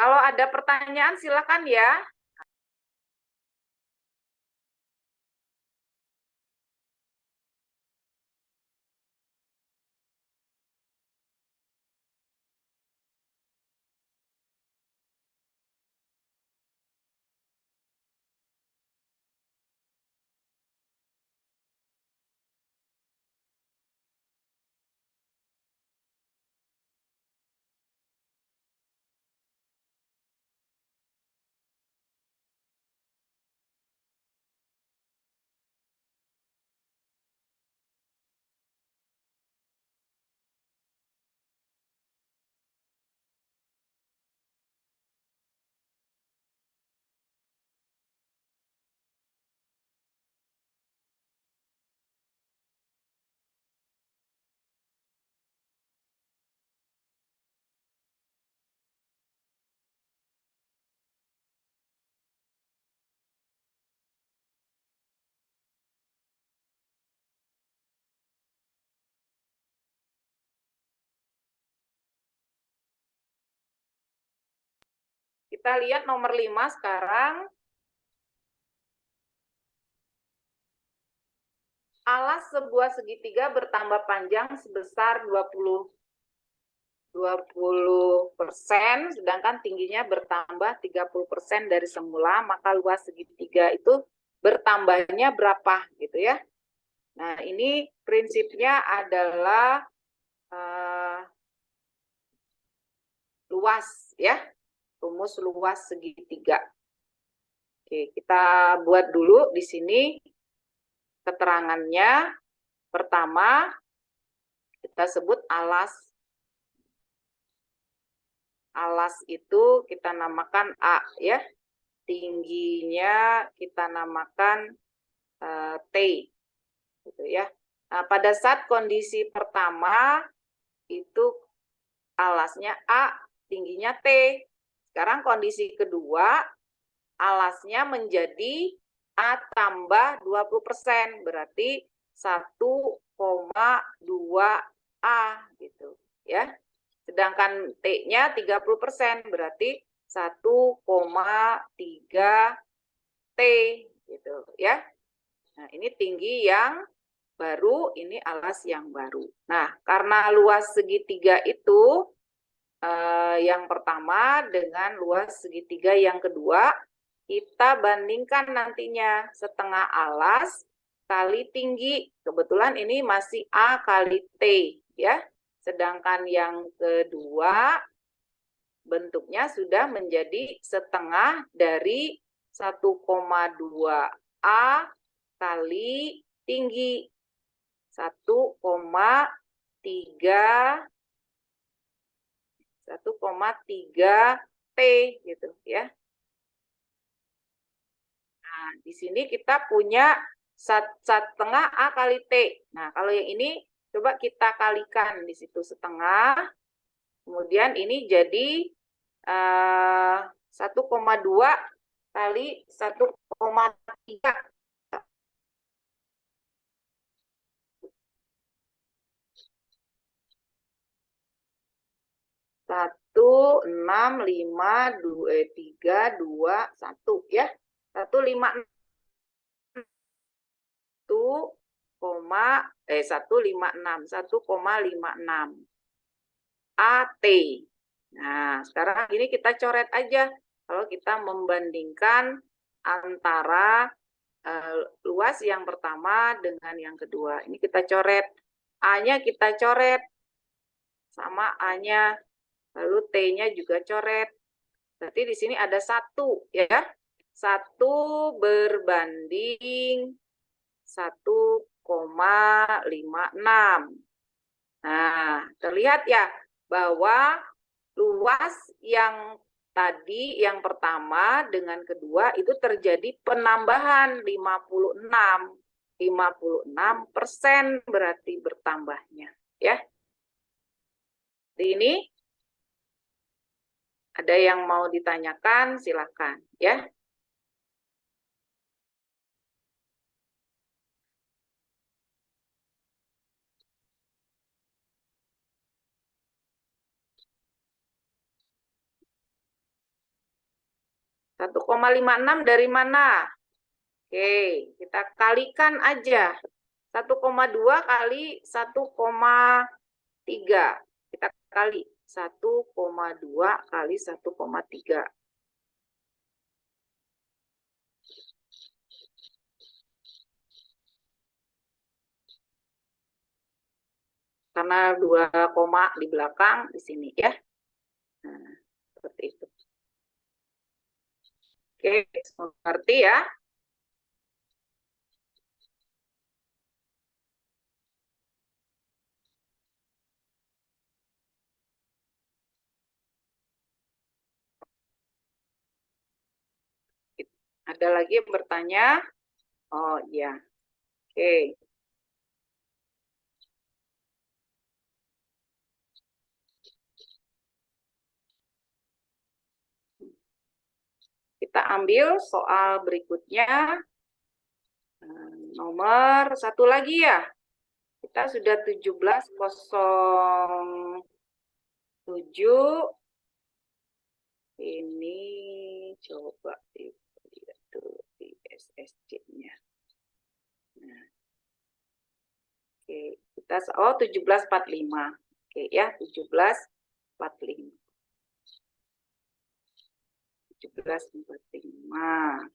Kalau ada pertanyaan silakan ya. Kita lihat nomor 5 sekarang. Alas sebuah segitiga bertambah panjang sebesar 20%, sedangkan tingginya bertambah 30% dari semula, maka luas segitiga itu bertambahnya berapa gitu ya. Nah, ini prinsipnya adalah luas ya, rumus luas segitiga. Oke, kita buat dulu di sini keterangannya. Pertama, kita sebut alas. Alas itu kita namakan A ya. Tingginya kita namakan T. Gitu ya. Nah, pada saat kondisi pertama itu alasnya A, tingginya T. Sekarang kondisi kedua, alasnya menjadi A tambah 20%, berarti 1,2 A gitu ya. Sedangkan T-nya 30%, berarti 1,3 T gitu ya. Nah, ini tinggi yang baru, ini alas yang baru. Nah, karena luas segitiga itu yang pertama dengan luas segitiga yang kedua, kita bandingkan nantinya setengah alas kali tinggi. Kebetulan ini masih A kali T ya. Sedangkan yang kedua bentuknya sudah menjadi setengah dari 1,2 A kali tinggi 1,3 T gitu ya. Nah, di sini kita punya setengah A kali T. Nah, kalau yang ini coba kita kalikan di situ setengah. Kemudian ini jadi 1,2 kali 1,3. Satu, 6, 5, 3, 2, 1 ya. 156 AT. Nah, sekarang ini kita coret aja. Kalau kita membandingkan antara luas yang pertama dengan yang kedua. Ini kita coret. A-nya kita coret. Sama A-nya. Lalu T-nya juga coret. Berarti di sini ada 1 ya. 1 berbanding 1,56. Nah, terlihat ya bahwa luas yang tadi yang pertama dengan kedua itu terjadi penambahan 56. 56% berarti bertambahnya ya. Ini ada yang mau ditanyakan, silakan ya. Satu 1,56 dari mana? Oke, kita kalikan aja. 1,2 kali 1,3. Kita kali 1,2 kali 1,3. Karena 2 koma di belakang di sini ya. Nah, seperti itu. Oke, mengerti ya? Ada lagi yang bertanya? Oh iya. Oke. Kita ambil soal berikutnya. Nomor 1 lagi ya. Kita sudah 17.07. Ini coba lihat dulu di SSC-nya. Nah, oke, kita 1745. Oke ya, 1745. 1745.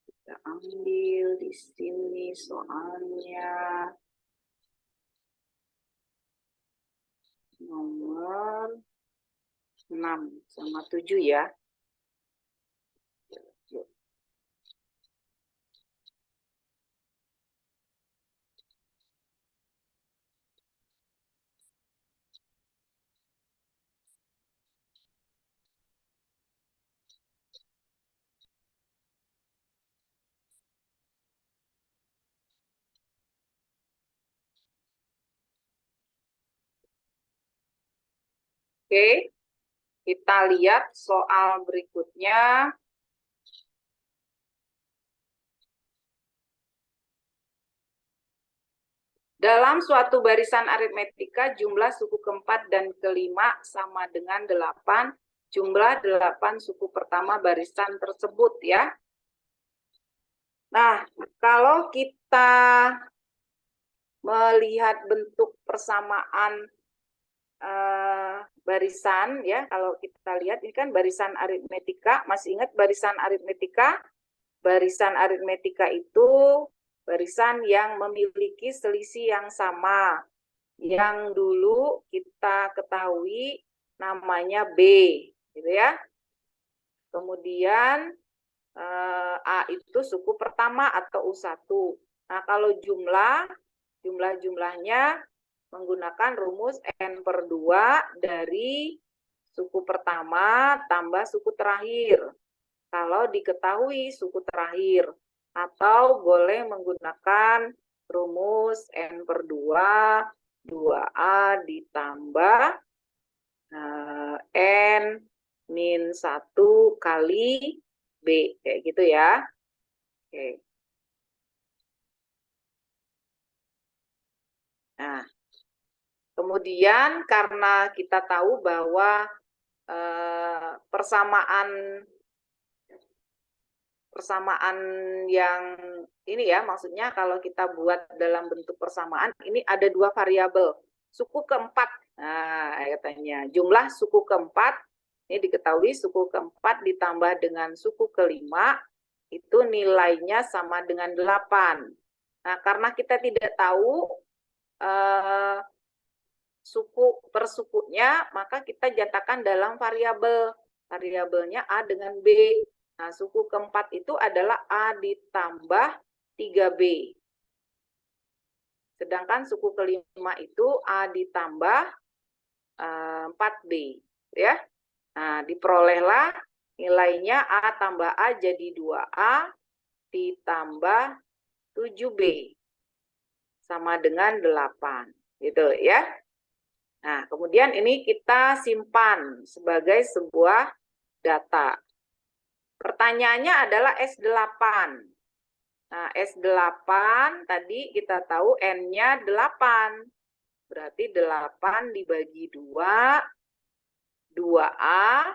Kita ambil di sini soalnya nomor 6 sama 7 ya. Yuk. Oke, kita lihat soal berikutnya. Dalam suatu barisan aritmetika, jumlah suku keempat dan kelima sama dengan 8. Jumlah 8 suku pertama barisan tersebut ya. Nah, kalau kita melihat bentuk persamaan barisan ya, kalau kita lihat ini kan barisan aritmetika, masih ingat barisan aritmetika? Barisan aritmetika itu barisan yang memiliki selisih yang sama, yang dulu kita ketahui namanya B, gitu ya. Kemudian A itu suku pertama atau U1. Nah, kalau jumlahnya menggunakan rumus N/2 dari suku pertama tambah suku terakhir. Kalau diketahui suku terakhir, atau boleh menggunakan rumus N/2, 2A ditambah N-1 kali B, kayak gitu ya. Oke. Nah, kemudian karena kita tahu bahwa persamaan yang ini ya, maksudnya kalau kita buat dalam bentuk persamaan, ini ada 2 variabel. Suku keempat, nah katanya jumlah suku keempat, ini diketahui suku keempat ditambah dengan suku kelima, itu nilainya sama dengan 8. Nah, karena kita tidak tahu suku per sukunya, maka kita jatakan dalam variabel. Variabelnya A dengan B. Nah, suku keempat itu adalah A ditambah 3B. Sedangkan suku kelima itu A ditambah 4B. Ya. Nah, diperolehlah nilainya A tambah A jadi 2A ditambah 7B. Sama dengan 8. Gitu ya. Nah, kemudian ini kita simpan sebagai sebuah data. Pertanyaannya adalah S8. Nah, S8 tadi kita tahu N-nya 8. Berarti 8 dibagi 2, 2A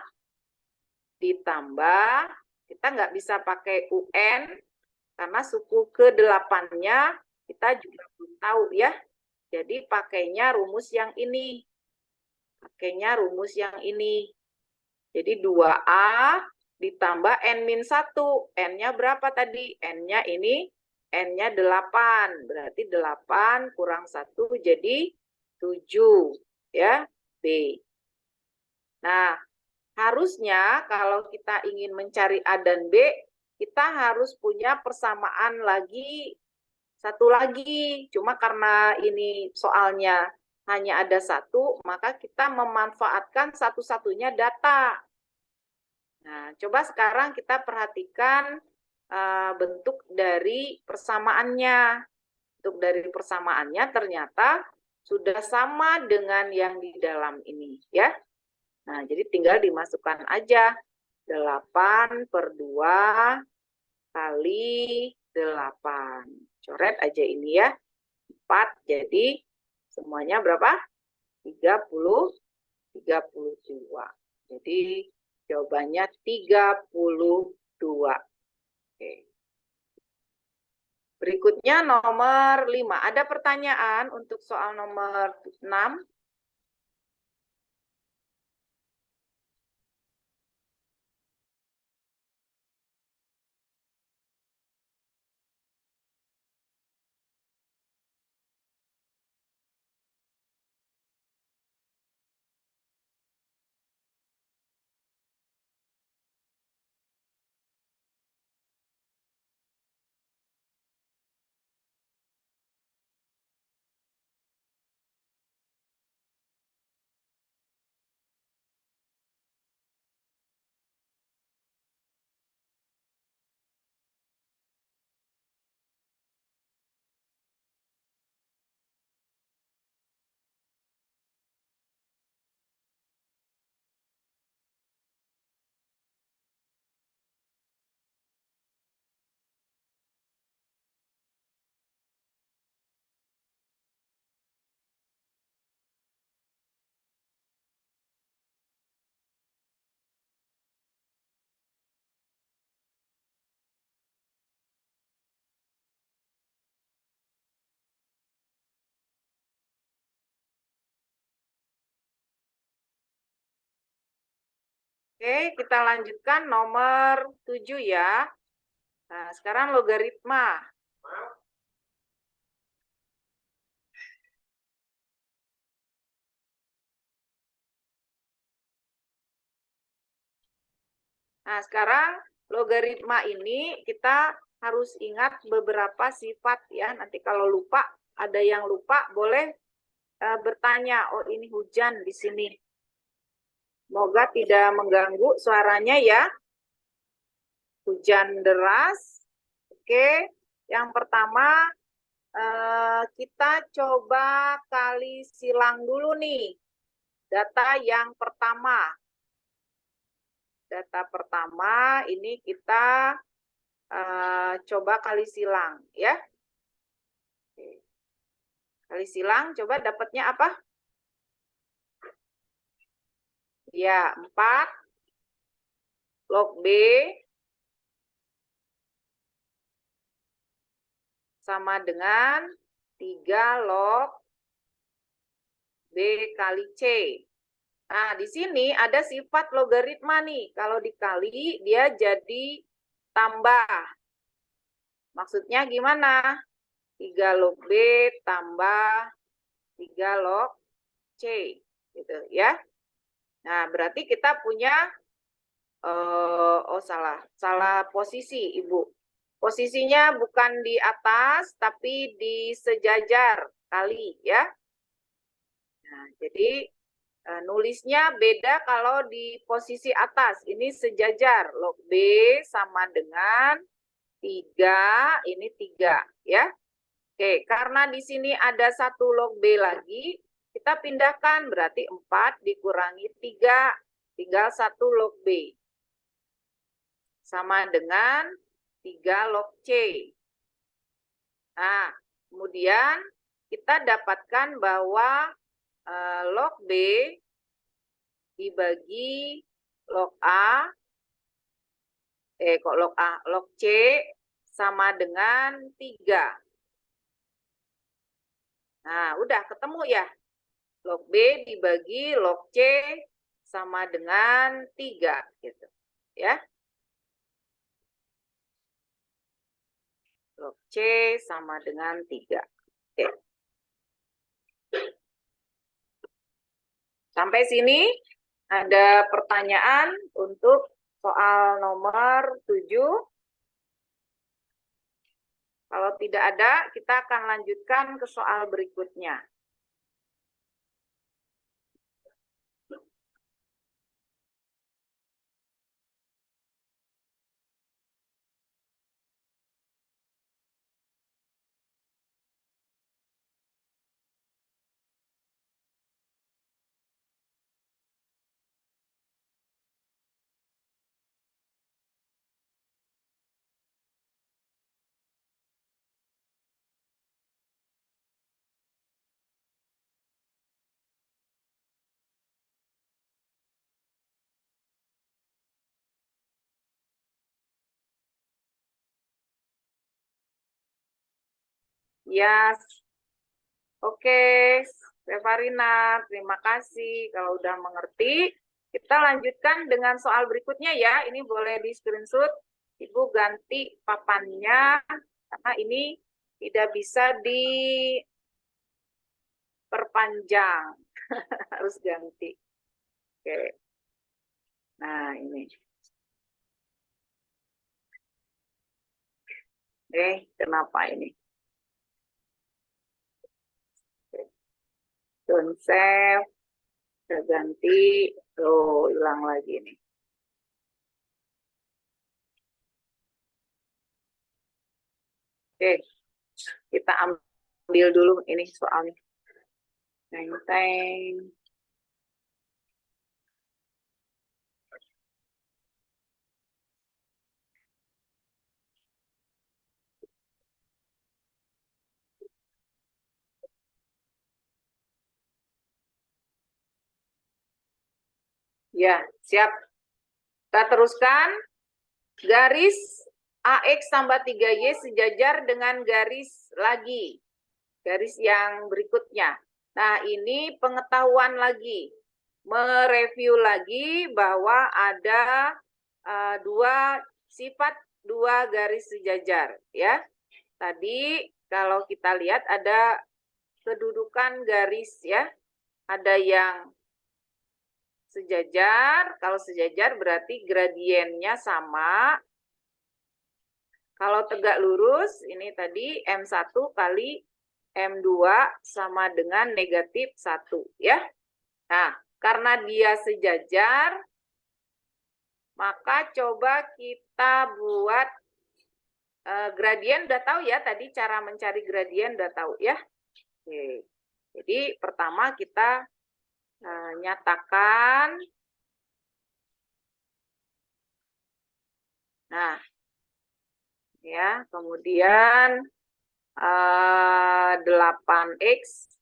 ditambah, kita nggak bisa pakai UN, karena suku ke-8-nya kita juga belum tahu ya. Jadi pakainya rumus yang ini. Jadi 2A ditambah N-1. N-nya berapa tadi? N-nya ini, N-nya 8. Berarti 8 kurang 1 jadi 7. Ya, B. Nah, harusnya kalau kita ingin mencari A dan B, kita harus punya persamaan lagi, satu lagi. Cuma karena ini soalnya hanya ada satu, maka kita memanfaatkan satu-satunya data. Nah, coba sekarang kita perhatikan bentuk dari persamaannya. Bentuk dari persamaannya ternyata sudah sama dengan yang di dalam ini, ya. Nah, jadi tinggal dimasukkan aja 8/2 kali 8. Coret aja ini ya. 4, jadi semuanya berapa? 32. Jadi Jawabannya 32. Oke. Berikutnya nomor 5. Ada pertanyaan untuk soal nomor 6? Oke, kita lanjutkan nomor 7 ya. Nah, sekarang logaritma. Nah, sekarang logaritma ini kita harus ingat beberapa sifat ya. Nanti kalau lupa, ada yang lupa boleh bertanya, oh ini hujan di sini. Semoga tidak mengganggu suaranya ya. Hujan deras. Oke, yang pertama kita coba kali silang dulu nih. Data yang pertama. Data pertama ini kita coba kali silang ya. Kali silang, coba dapatnya apa? Ya, 4 log B sama dengan 3 log B kali C. Nah, di sini ada sifat logaritma nih. Kalau dikali, dia jadi tambah. Maksudnya gimana? 3 log B tambah 3 log C. Gitu ya. Nah, berarti kita punya, salah posisi, Ibu. Posisinya bukan di atas, tapi di sejajar kali ya. Nah, jadi nulisnya beda kalau di posisi atas. Ini sejajar. Log B sama dengan 3, ini 3 ya. Oke, karena di sini ada 1 log B lagi, kita pindahkan berarti 4 dikurangi 3, tinggal 1 log B. Sama dengan 3 log C. Nah, kemudian kita dapatkan bahwa log B dibagi log A, log C sama dengan 3. Nah, udah ketemu ya. Log B dibagi log C sama dengan 3 gitu. Ya. Log C sama dengan 3. Oke. Sampai sini ada pertanyaan untuk soal nomor 7. Kalau tidak ada, kita akan lanjutkan ke soal berikutnya. Ya, oke, Revarina, terima kasih. Kalau udah mengerti, kita lanjutkan dengan soal berikutnya ya. Ini boleh di screenshot. Ibu ganti papannya, karena ini tidak bisa diperpanjang. Harus ganti. Oke. Nah, ini. Kenapa ini? Don't save. Kita ganti. Oh, hilang lagi nih. Oke, kita ambil dulu ini soalnya. Teng. Ya, siap. Kita teruskan. Garis AX tambah 3Y sejajar dengan garis lagi. Garis yang berikutnya. Nah, ini pengetahuan lagi. Mereview lagi bahwa ada dua sifat dua garis sejajar. Ya. Tadi kalau kita lihat ada kedudukan garis ya. Ada yang sejajar, kalau sejajar berarti gradiennya sama. Kalau tegak lurus, ini tadi M1 kali M2 sama dengan negatif 1. Ya. Nah, karena dia sejajar, maka coba kita buat gradien. Udah tahu ya, tadi cara mencari gradien udah tahu ya. Oke. Jadi pertama kita nyatakan. Nah, ya, kemudian 8X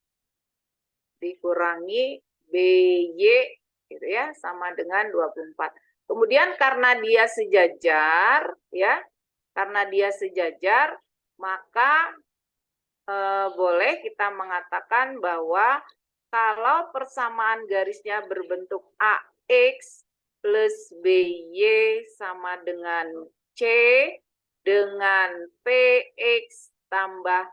dikurangi BY gitu ya, sama dengan 24. Kemudian karena dia sejajar ya, karena dia sejajar, maka boleh kita mengatakan bahwa kalau persamaan garisnya berbentuk AX plus BY sama dengan C dengan PX tambah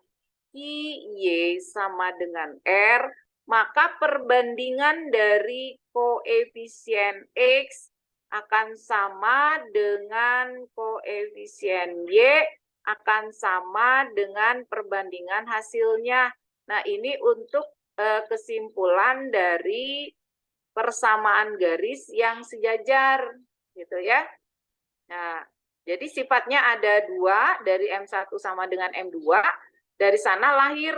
QY sama dengan R, maka perbandingan dari koefisien X akan sama dengan koefisien Y akan sama dengan perbandingan hasilnya. Nah, ini untuk kesimpulan dari persamaan garis yang sejajar, gitu ya. Nah, jadi sifatnya ada dua, dari M1 sama dengan M2, dari sana lahir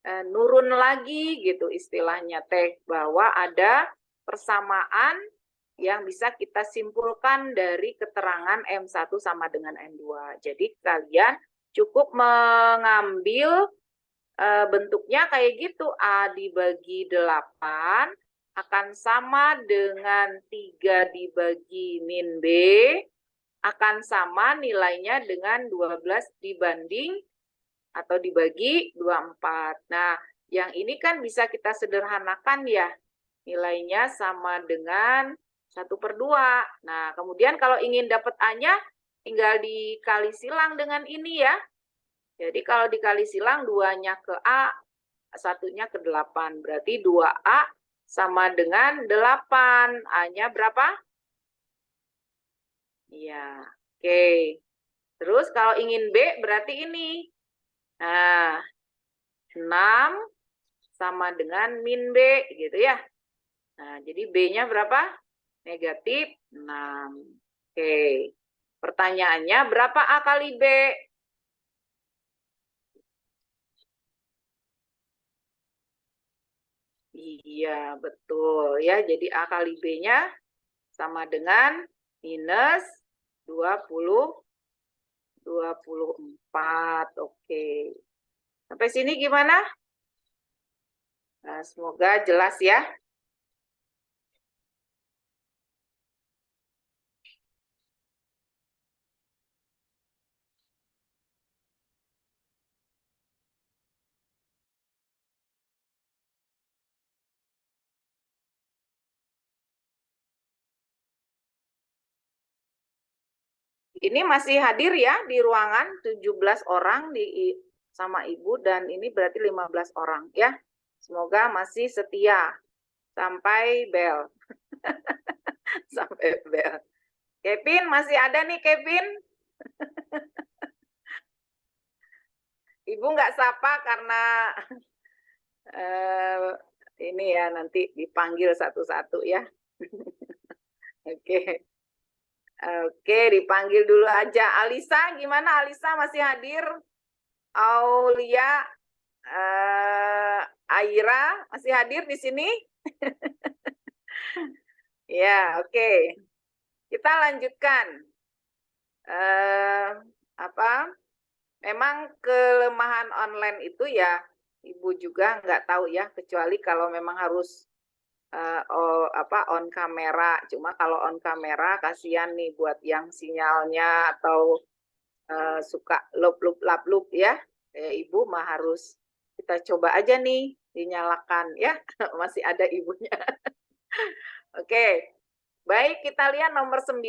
nurun lagi gitu istilahnya teh, bahwa ada persamaan yang bisa kita simpulkan dari keterangan M1 sama dengan M2. Jadi kalian cukup mengambil bentuknya kayak gitu, A dibagi 8 akan sama dengan 3 dibagi min B, akan sama nilainya dengan 12 dibanding atau dibagi 24. Nah, yang ini kan bisa kita sederhanakan ya, nilainya sama dengan 1/2. Nah, kemudian kalau ingin dapat A-nya, tinggal dikali silang dengan ini ya. Jadi kalau dikali silang 2-nya ke A, 1-nya ke 8. Berarti 2A sama dengan 8. A-nya berapa? Iya, oke. Terus kalau ingin B berarti ini. Nah, 6 sama dengan min B gitu ya. Nah, jadi B-nya berapa? Negatif 6. Oke. Pertanyaannya berapa A kali B? Iya, betul ya. Jadi A kali B-nya sama dengan minus 24. Oke. Sampai sini gimana? Nah, semoga jelas ya. Ini masih hadir ya di ruangan 17 orang sama Ibu dan ini berarti 15 orang ya. Semoga masih setia sampai bel. Sampai bel. Kevin masih ada nih Kevin. Ibu nggak sapa karena ini ya nanti dipanggil satu-satu ya. Oke. Oke, dipanggil dulu aja. Alisa, gimana Alisa masih hadir? Aulia, Aira masih hadir di sini? Ya, oke. Kita lanjutkan. Apa? Memang kelemahan online itu ya, Ibu juga nggak tahu ya, kecuali kalau memang harus on kamera. Cuma kalau on kamera kasihan nih buat yang sinyalnya atau suka lap-lup ya. Ibu mah harus kita coba aja nih dinyalakan ya. Masih ada ibunya. Oke. Baik, kita lihat nomor 9.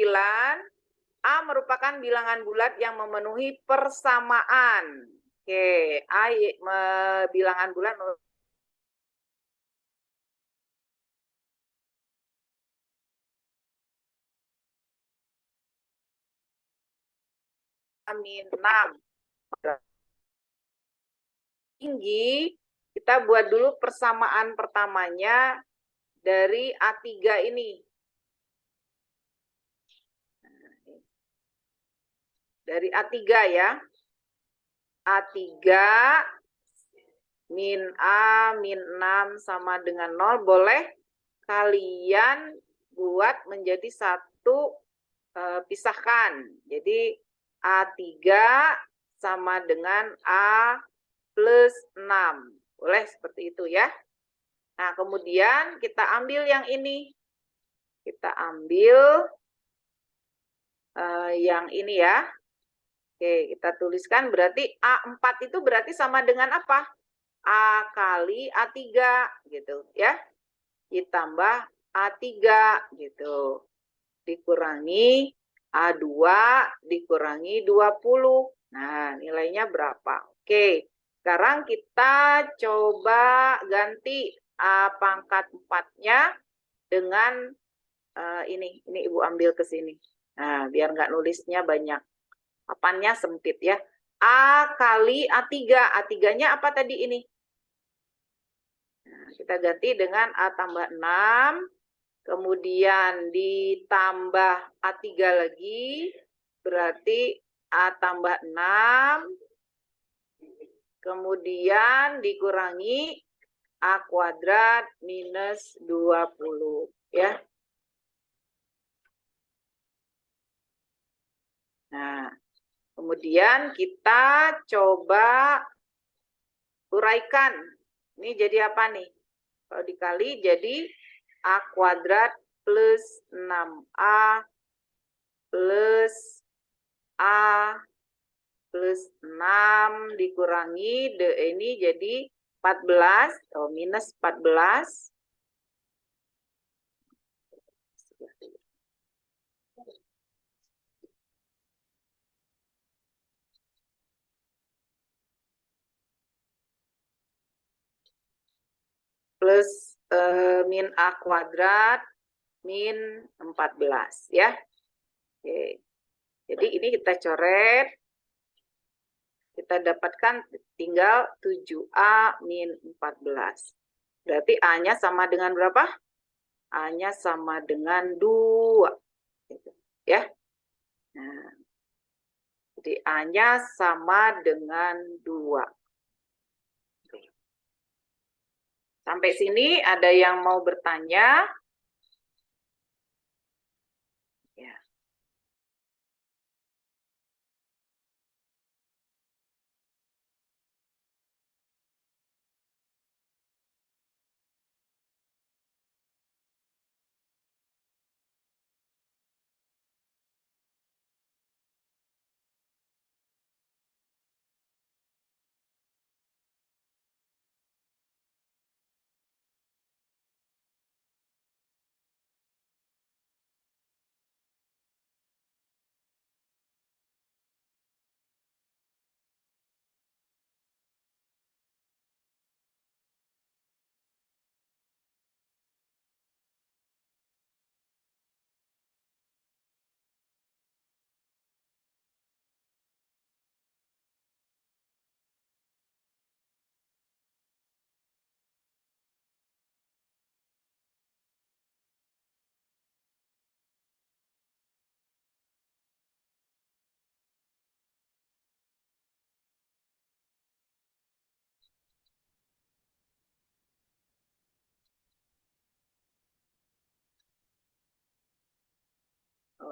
A merupakan bilangan bulat yang memenuhi persamaan. Oke, bilangan bulat min 6. Tinggi, kita buat dulu persamaan pertamanya dari A3 ini. Dari A3 ya. A3 min A min 6 sama dengan 0. Boleh kalian buat menjadi satu pisahkan. Jadi A3 sama dengan A plus 6. Boleh seperti itu ya. Nah, kemudian kita ambil yang ini. Kita ambil yang ini ya. Oke, kita tuliskan berarti A4 itu berarti sama dengan apa? A kali A3 gitu ya. Ditambah A3 gitu. Dikurangi A2 dikurangi 20. Nah, nilainya berapa? Oke. Sekarang kita coba ganti A pangkat 4-nya dengan ini Ibu ambil ke sini. Nah, biar nggak nulisnya banyak. Papannya sempit ya. A kali A3. A3-nya apa tadi ini? Nah, kita ganti dengan A tambah 6. Kemudian ditambah A3 lagi. Berarti A tambah 6. Kemudian dikurangi A kuadrat minus 20. Ya. Nah, kemudian kita coba uraikan. Ini jadi apa nih? Kalau dikali jadi A kuadrat plus 6A plus A plus 6 dikurangi ini jadi 14 atau minus 14. Plus min A kuadrat min 14 ya. Oke. Jadi ini kita coret. Kita dapatkan tinggal 7A min 14. Berarti A-nya sama dengan berapa? A-nya sama dengan 2. Gitu. Ya. Nah, jadi A-nya sama dengan 2. Sampai sini ada yang mau bertanya?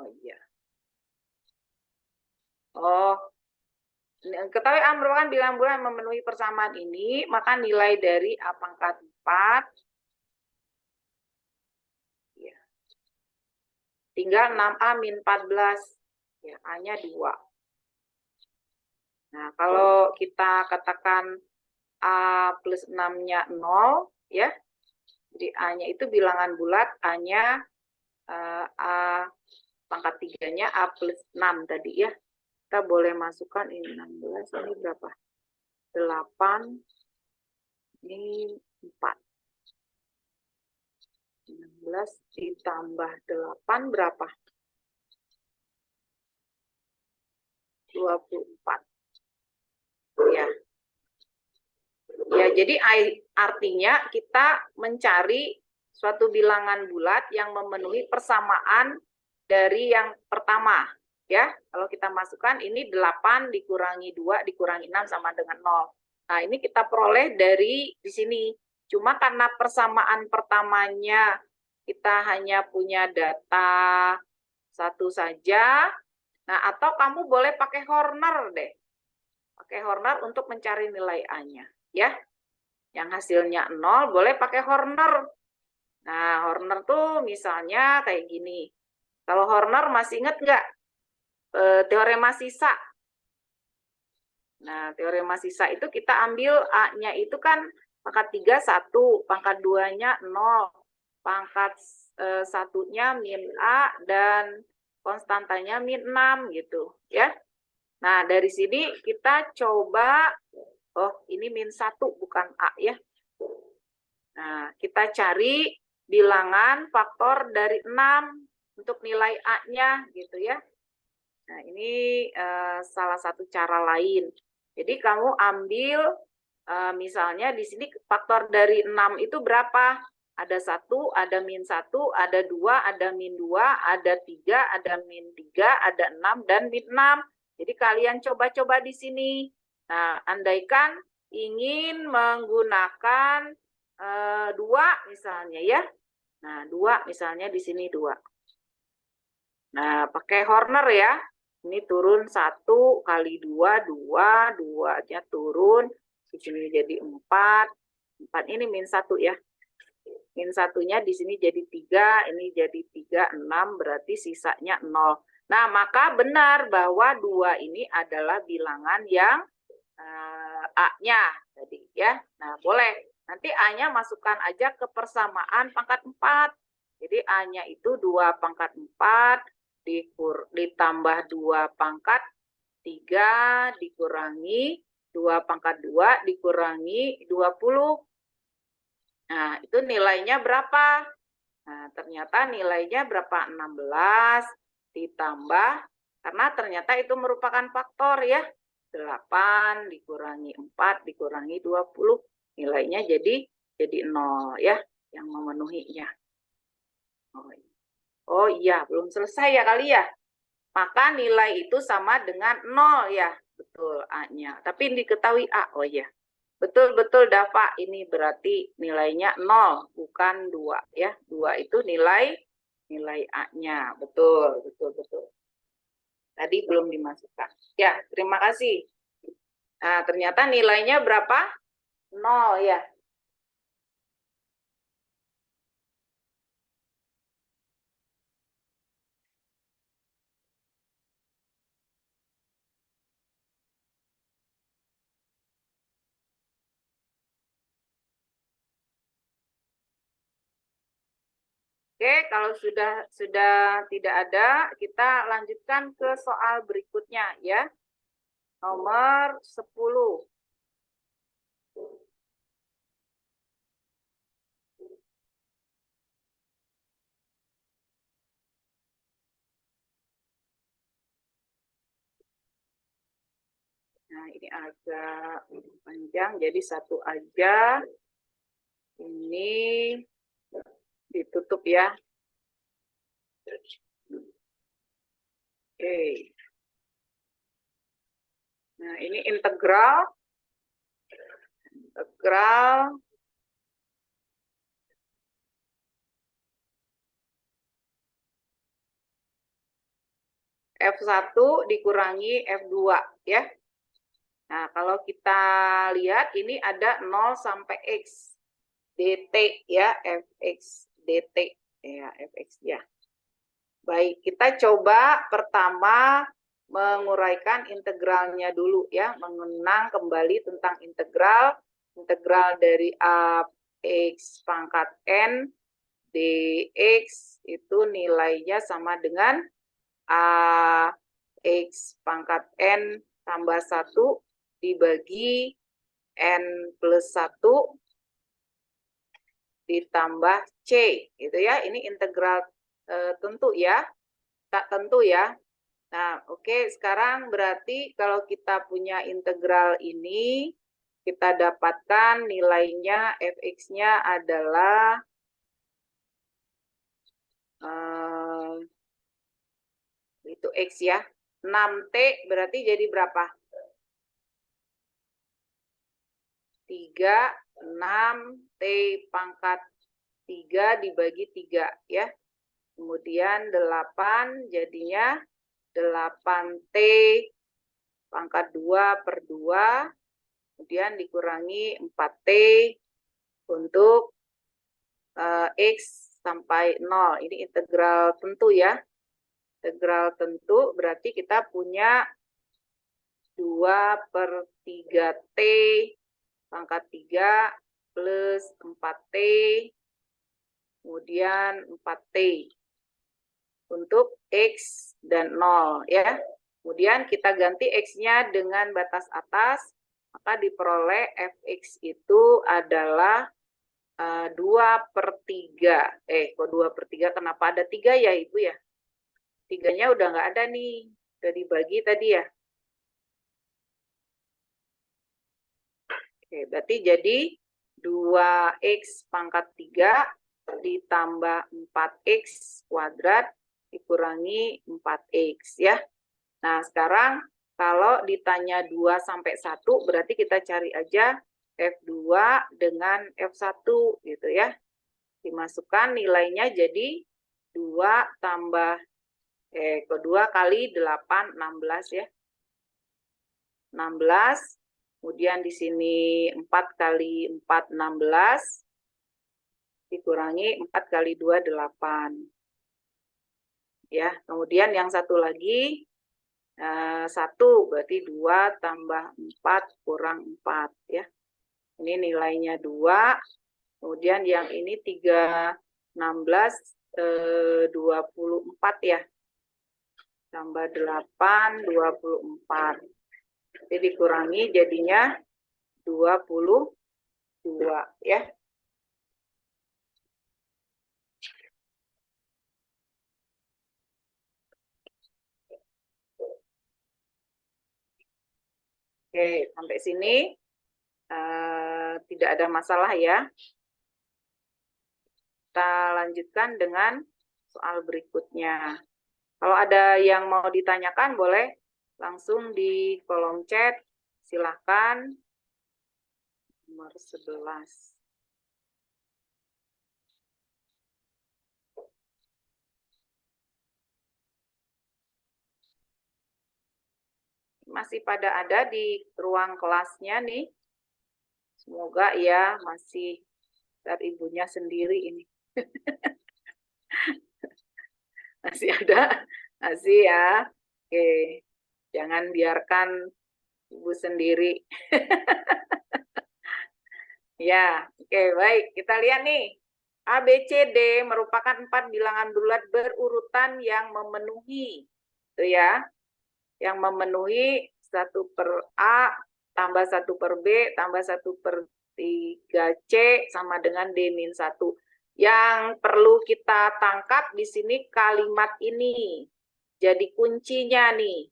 Oh iya. Oh, ketahui A merupakan bilangan bulat yang memenuhi persamaan ini, maka nilai dari A pangkat 4 ya, tinggal 6A min 14. Ya, A-nya 2. Nah, kalau kita katakan A plus 6-nya 0, ya. Jadi A-nya itu bilangan bulat, A-nya A pangkat 3-nya A plus 6 tadi ya. Kita boleh masukkan ini 16, ini berapa? 8, ini 4. 16 ditambah 8 berapa? 24. Ya. Ya, jadi artinya kita mencari suatu bilangan bulat yang memenuhi persamaan dari yang pertama. Ya, kalau kita masukkan ini 8 dikurangi 2 dikurangi 6 sama dengan 0. Nah, ini kita peroleh dari di sini. Cuma karena persamaan pertamanya kita hanya punya data satu saja. Nah, atau kamu boleh pakai Horner deh. Pakai Horner untuk mencari nilai A-nya, ya. Yang hasilnya 0 boleh pakai Horner. Nah, Horner tuh misalnya kayak gini. Kalau Horner masih ingat nggak teorema sisa? Nah, teorema sisa itu kita ambil A-nya itu kan pangkat 3 1, pangkat 2-nya 0, pangkat 1-nya min A, dan konstantanya min 6 gitu, ya. Nah, dari sini kita coba, oh ini min 1 bukan A ya. Nah, kita cari bilangan faktor dari 6 untuk nilai A-nya gitu ya. Nah, ini salah satu cara lain. Jadi kamu ambil misalnya di sini faktor dari 6 itu berapa? Ada 1, ada min 1, ada 2, ada min 2, ada 3, ada min 3, ada 6, dan min 6. Jadi kalian coba-coba di sini. Nah, andaikan ingin menggunakan 2 misalnya ya. Nah, 2 misalnya di sini 2. Nah, pakai Horner ya. Ini turun 1 kali 2, 2, 2-nya turun. Di sini jadi 4. 4 ini min 1 ya. Min 1-nya di sini jadi 3, ini jadi 3, 6, berarti sisanya 0. Nah, maka benar bahwa 2 ini adalah bilangan yang A-nya tadi ya. Nah, boleh. Nanti A-nya masukkan aja ke persamaan pangkat 4. Jadi A-nya itu 2 pangkat 4 ditambah 2 pangkat 3 dikurangi 2 pangkat 2 dikurangi 20. Nah, itu nilainya berapa? Nah, ternyata nilainya berapa? 16 ditambah, karena ternyata itu merupakan faktor ya. 8 dikurangi 4 dikurangi 20, nilainya jadi 0 ya, yang memenuhinya. Oh iya, belum selesai ya kali ya. Maka nilai itu sama dengan 0 ya. Betul A-nya. Tapi diketahui A. Oh iya. Betul-betul Dava, ini berarti nilainya 0, bukan 2 ya. 2 itu nilai A-nya. Betul, betul, betul. Tadi belum dimasukkan. Ya, terima kasih. Nah, ternyata nilainya berapa? 0 ya. Oke, kalau sudah tidak ada, kita lanjutkan ke soal berikutnya ya. Nomor 10. Nah, ini agak panjang, jadi satu aja. Ini ditutup ya. Oke. Nah, ini integral. Integral F1 dikurangi F2 ya. Nah, kalau kita lihat ini ada 0 sampai X dt ya, fx dt ya, fx ya. Baik, kita coba pertama menguraikan integralnya dulu ya, mengenang kembali tentang integral. Integral dari a x pangkat n dx itu nilainya sama dengan a x pangkat n tambah 1 dibagi n plus 1 ditambah c gitu ya. Ini integral tentu ya, tak tentu ya. Nah, oke, sekarang berarti kalau kita punya integral ini, kita dapatkan nilainya fx-nya adalah itu x ya. 6t berarti jadi berapa? 3, 6, t pangkat 3 dibagi 3 ya. Kemudian 8 jadinya 8t pangkat 2 per 2. Kemudian dikurangi 4t untuk x sampai 0. Ini integral tentu ya. Integral tentu berarti kita punya 2 per 3t pangkat 3 plus 4t, kemudian 4t untuk x dan 0 ya. Kemudian kita ganti x-nya dengan batas atas, maka diperoleh fx itu adalah 2 per 3. Kok 2 per 3? Kenapa ada 3 ya Ibu ya? 3-nya udah nggak ada nih, udah dibagi tadi ya. Oke, berarti jadi 2x pangkat 3 ditambah 4x kuadrat dikurangi 4x ya. Nah, sekarang kalau ditanya 2 sampai 1 berarti kita cari aja F2 dengan F1 gitu ya. Dimasukkan nilainya jadi 2 tambah kedua kali 8 16 ya. 16. Kemudian di sini 4 kali 4 16 dikurangi 4 kali 2 8. Ya, kemudian yang satu lagi 1 berarti 2 tambah 4 kurang 4 ya. Ini nilainya 2. Kemudian yang ini 3 16 24 ya. Tambah 8 24. Jadi dikurangi jadinya 22 ya. Oke, sampai sini tidak ada masalah ya. Kita lanjutkan dengan soal berikutnya. Kalau ada yang mau ditanyakan boleh langsung di kolom chat. Silahkan. Nomor 11. Masih pada ada di ruang kelasnya nih. Semoga ya masih dari ibunya sendiri ini. Masih ada, masih ya. Oke, jangan biarkan ibu sendiri. Ya, oke, baik. Kita lihat nih. A, B, C, D merupakan 4 bilangan bulat berurutan yang memenuhi. Itu ya. Yang memenuhi 1 per A tambah 1 per B tambah 1 per 3C sama dengan D-1. Yang perlu kita tangkap di sini kalimat ini. Jadi kuncinya nih.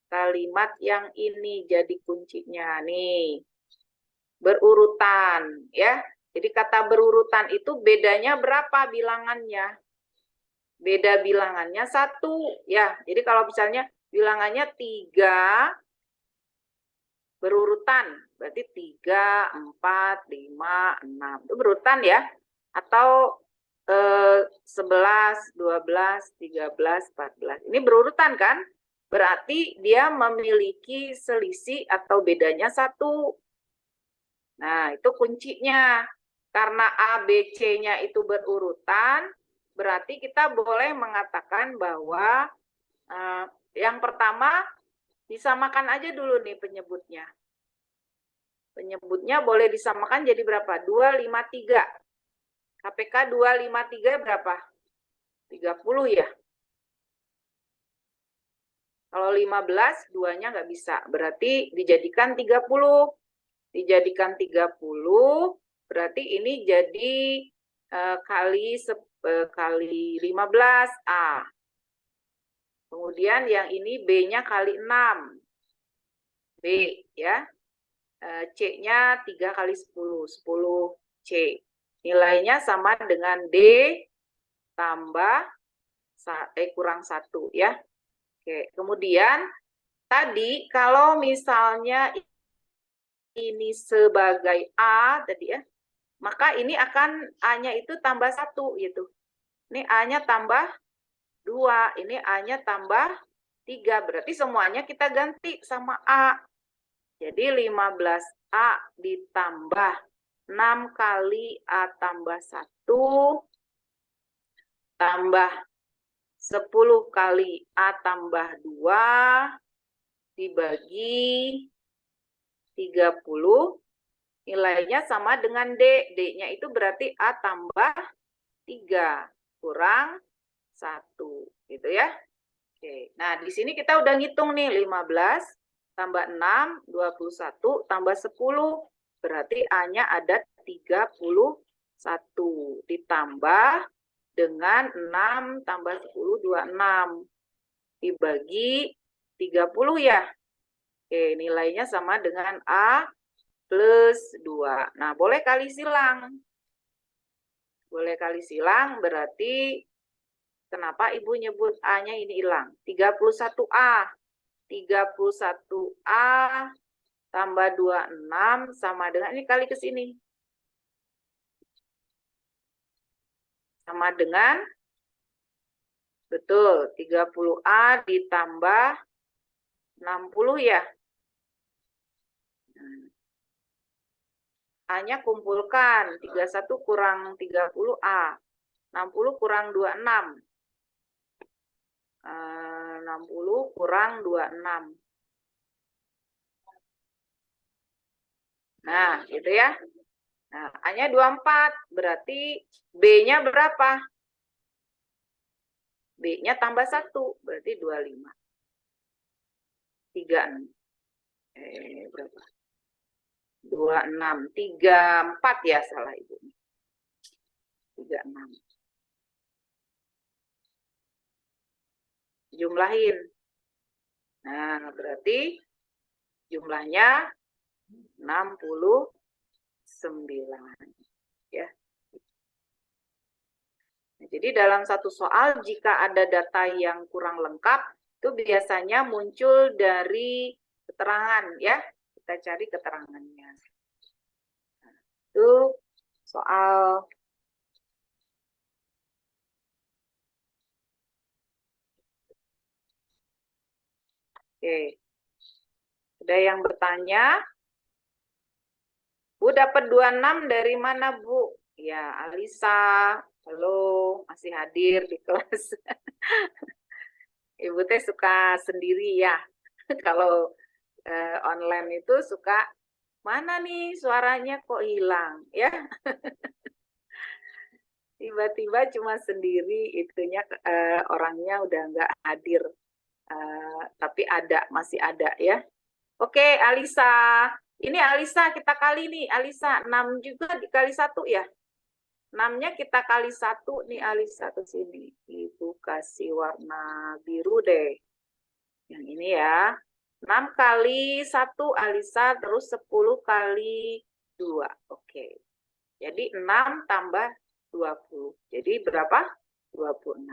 Kalimat yang ini jadi kuncinya nih. Berurutan ya. Jadi kata berurutan itu bedanya berapa bilangannya? Beda bilangannya 1 ya. Jadi kalau misalnya bilangannya 3 berurutan, berarti 3, 4, 5, 6. Itu berurutan ya. Atau 11, 12, 13, 14. Ini berurutan kan? Berarti dia memiliki selisih atau bedanya 1. Nah, itu kuncinya. Karena A, B, C-nya itu berurutan, berarti kita boleh mengatakan bahwa yang pertama disamakan aja dulu nih penyebutnya. Penyebutnya boleh disamakan jadi berapa? 253. KPK 253 berapa? 30 ya. Kalau 15, duanya nggak bisa. Berarti dijadikan 30. Dijadikan 30, berarti ini jadi kali 15A. Kemudian yang ini B-nya kali 6. B ya. C-nya 3 kali 10, 10C. Nilainya sama dengan D tambah kurang 1 ya. Oke, kemudian tadi kalau misalnya ini sebagai A tadi ya, maka ini akan A-nya itu tambah 1 gitu. Ini A-nya tambah 2, ini A-nya tambah 3. Berarti semuanya kita ganti sama A. Jadi 15A ditambah 6 kali A tambah 1 tambah 10 kali A tambah 2 dibagi 30, nilainya sama dengan D. D-nya itu berarti A tambah 3 kurang 1. Gitu ya. Oke. Nah, di sini kita udah ngitung nih. 15 tambah 6, 21 tambah 10. Berarti A-nya ada 31. Ditambah dengan 6 tambah 10, 26. Dibagi 30 ya. Oke, nilainya sama dengan A plus 2. Nah, boleh kali silang. Boleh kali silang berarti kenapa Ibu nyebut A-nya ini hilang? 31A. 31A tambah 26 sama dengan, ini kali ke sini. Sama dengan, betul, 30A ditambah 60 ya. A-nya kumpulkan, 31 kurang 30A. 60 kurang 26. 60 kurang 26. Nah, gitu ya. Nah, A-nya 24, berarti B-nya berapa? B-nya tambah 1, berarti 25. 36. Berapa? 26, 34 ya, salah Ibu. 36. Jumlahin. Nah, berarti jumlahnya 69 ya. Nah, jadi dalam satu soal jika ada data yang kurang lengkap itu biasanya muncul dari keterangan ya. Kita cari keterangannya. Nah, itu soal Oke. Ada yang bertanya? Bu dapat 26 dari mana, Bu? Ya, Alisa. Halo, masih hadir di kelas. Ibu teh suka sendiri ya. Kalau online itu suka, mana nih suaranya kok hilang ya. Tiba-tiba cuma sendiri, itunya orangnya udah nggak hadir. Tapi masih ada ya. Oke, Alisa. Ini Alisa kita kali nih, Alisa 6 juga dikali 1 ya. 6-nya kita kali 1 nih Alisa ke sini. Ibu kasih warna biru deh. Yang ini ya. 6 kali 1 Alisa, terus 10 kali 2. Oke. Jadi 6 tambah 20. Jadi berapa? 26.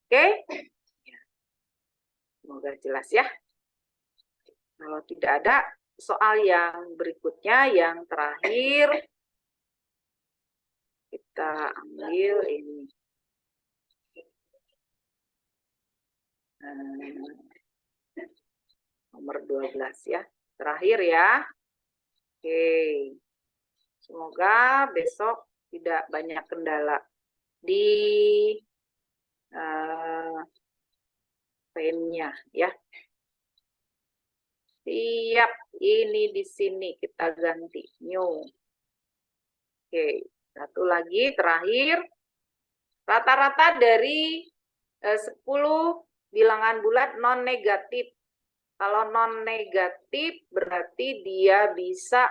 Oke? Semoga jelas ya. Kalau tidak ada soal yang berikutnya, yang terakhir, kita ambil ini. Nomor 12 ya. Terakhir ya. Oke. Semoga besok tidak banyak kendala di pen-nya ya. Siap, ini di sini kita ganti new. Oke, satu lagi terakhir. Rata-rata dari 10 bilangan bulat non-negatif. Kalau non-negatif berarti dia bisa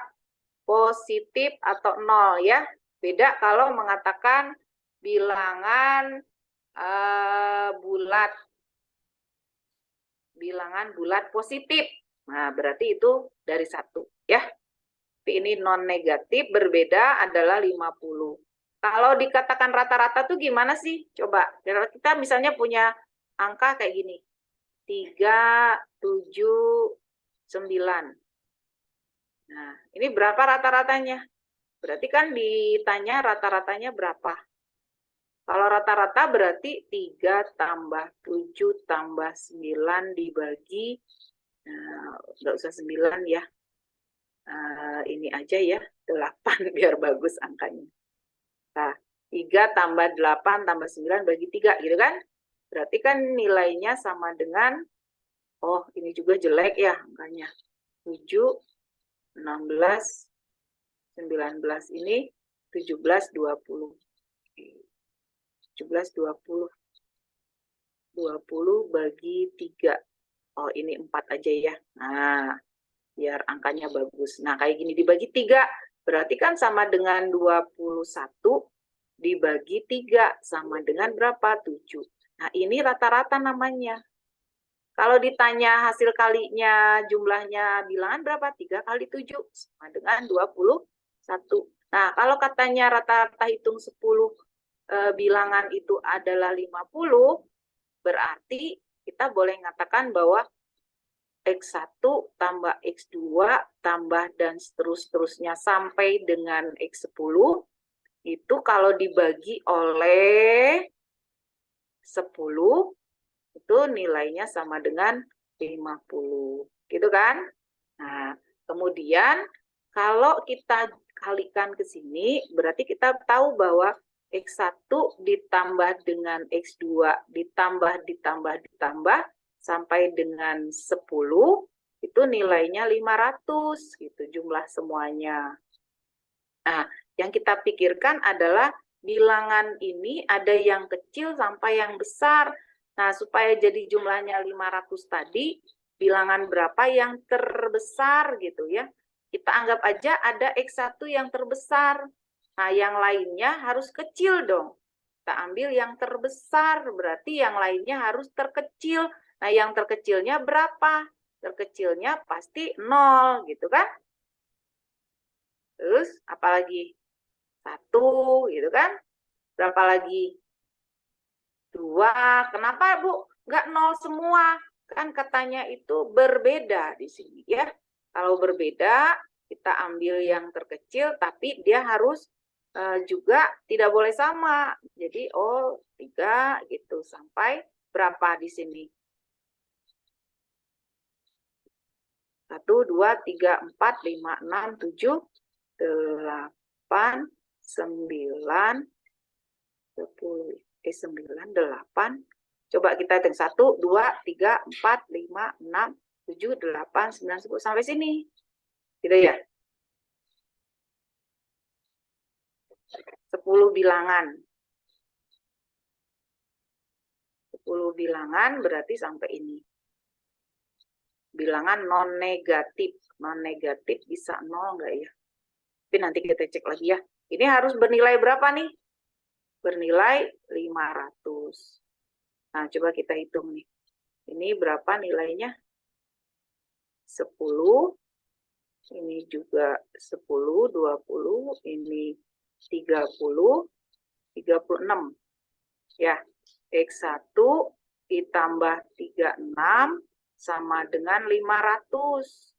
positif atau nol ya. Beda kalau mengatakan bilangan bulat. Bilangan bulat positif. Nah, berarti itu dari 1 ya. Tapi ini non-negatif berbeda adalah 50. Kalau dikatakan rata-rata tuh gimana sih? Coba, kita misalnya punya angka kayak gini. 3, 7, 9. Nah, ini berapa rata-ratanya? Berarti kan ditanya rata-ratanya berapa? Kalau rata-rata berarti 3 tambah 7 tambah 9 dibagi, nggak usah 9 ya. Ini aja ya, 8 biar bagus angkanya. Nah, 3 tambah 8 tambah 9 bagi 3 gitu kan? Berarti kan nilainya sama dengan, oh ini juga jelek ya angkanya. 7, 16, 19 ini 17, 20. 17, 20. 20 bagi 3. Oh ini 4 aja ya. Nah, biar angkanya bagus. Nah, kayak gini dibagi 3, berarti kan sama dengan 21 dibagi 3, sama dengan berapa? 7. Nah, ini rata-rata namanya. Kalau ditanya hasil kalinya, jumlahnya bilangan berapa? 3 kali 7, sama dengan 21. Nah, kalau katanya rata-rata hitung 10 bilangan itu adalah 50, berarti kita boleh mengatakan bahwa X1 tambah X2 tambah dan seterusnya sampai dengan X10 itu kalau dibagi oleh 10 itu nilainya sama dengan 50. Gitu kan? Nah, kemudian kalau kita kalikan ke sini berarti kita tahu bahwa X1 ditambah dengan X2 ditambah sampai dengan 10 itu nilainya 500 gitu jumlah semuanya. Nah, yang kita pikirkan adalah bilangan ini ada yang kecil sampai yang besar. Nah, supaya jadi jumlahnya 500 tadi, bilangan berapa yang terbesar gitu ya. Kita anggap aja ada X1 yang terbesar. Nah, yang lainnya harus kecil dong. Kita ambil yang terbesar, berarti yang lainnya harus terkecil. Nah, yang terkecilnya berapa? Terkecilnya pasti 0, gitu kan? Terus, apalagi? 1, gitu kan? Berapa lagi? 2. Kenapa, Bu? Nggak 0 semua. Kan katanya itu berbeda di sini, ya. Kalau berbeda, kita ambil yang terkecil, tapi dia harus juga tidak boleh sama. Jadi, 3 gitu. Sampai berapa di sini? 1, 2, 3, 4, 5, 6, 7, 8, 9, 10, 9, 8. Coba kita hitung 1, 2, 3, 4, 5, 6, 7, 8, 9, 10. Sampai sini. Gitu ya? 10 bilangan. 10 bilangan berarti sampai ini. Bilangan non-negatif. Non-negatif bisa 0 enggak ya? Tapi nanti kita cek lagi ya. Ini harus bernilai berapa nih? Bernilai 500. Nah, coba kita hitung nih. Ini berapa nilainya? 10. Ini juga 10, 20. Ini 30, 36. Ya, X1 ditambah 36 sama dengan 500.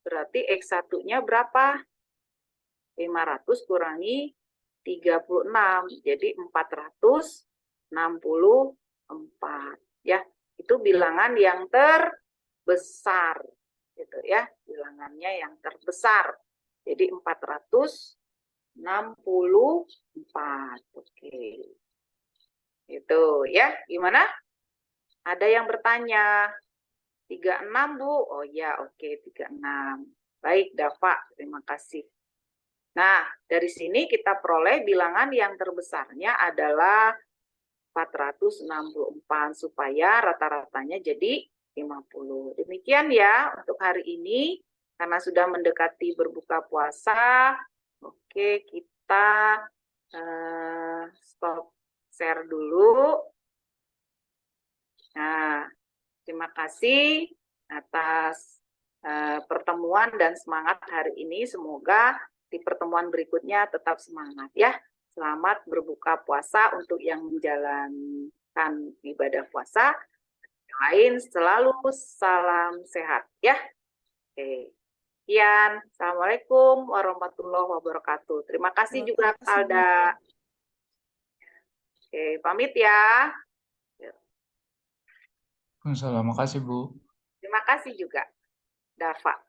Berarti X1-nya berapa? 500 kurangi 36. Jadi 464. Ya, itu itu bilangan yang terbesar. Gitu ya, bilangannya yang terbesar. Jadi 464. Oke. Itu ya, gimana? Ada yang bertanya? 36, Bu. Oh ya, oke, 36. Baik, Dava, terima kasih. Nah, dari sini kita peroleh bilangan yang terbesarnya adalah 464 supaya rata-ratanya jadi 50. Demikian ya untuk hari ini. Karena sudah mendekati berbuka puasa, oke, kita stop share dulu. Nah, terima kasih atas pertemuan dan semangat hari ini. Semoga di pertemuan berikutnya tetap semangat ya. Selamat berbuka puasa untuk yang menjalankan ibadah puasa. Yang lain selalu salam sehat ya. Oke. Sekian. Assalamualaikum warahmatullahi wabarakatuh. Terima kasih juga Alda. Oke, pamit ya. Waalaikumsalam. Makasih, Bu. Terima kasih juga, Dava.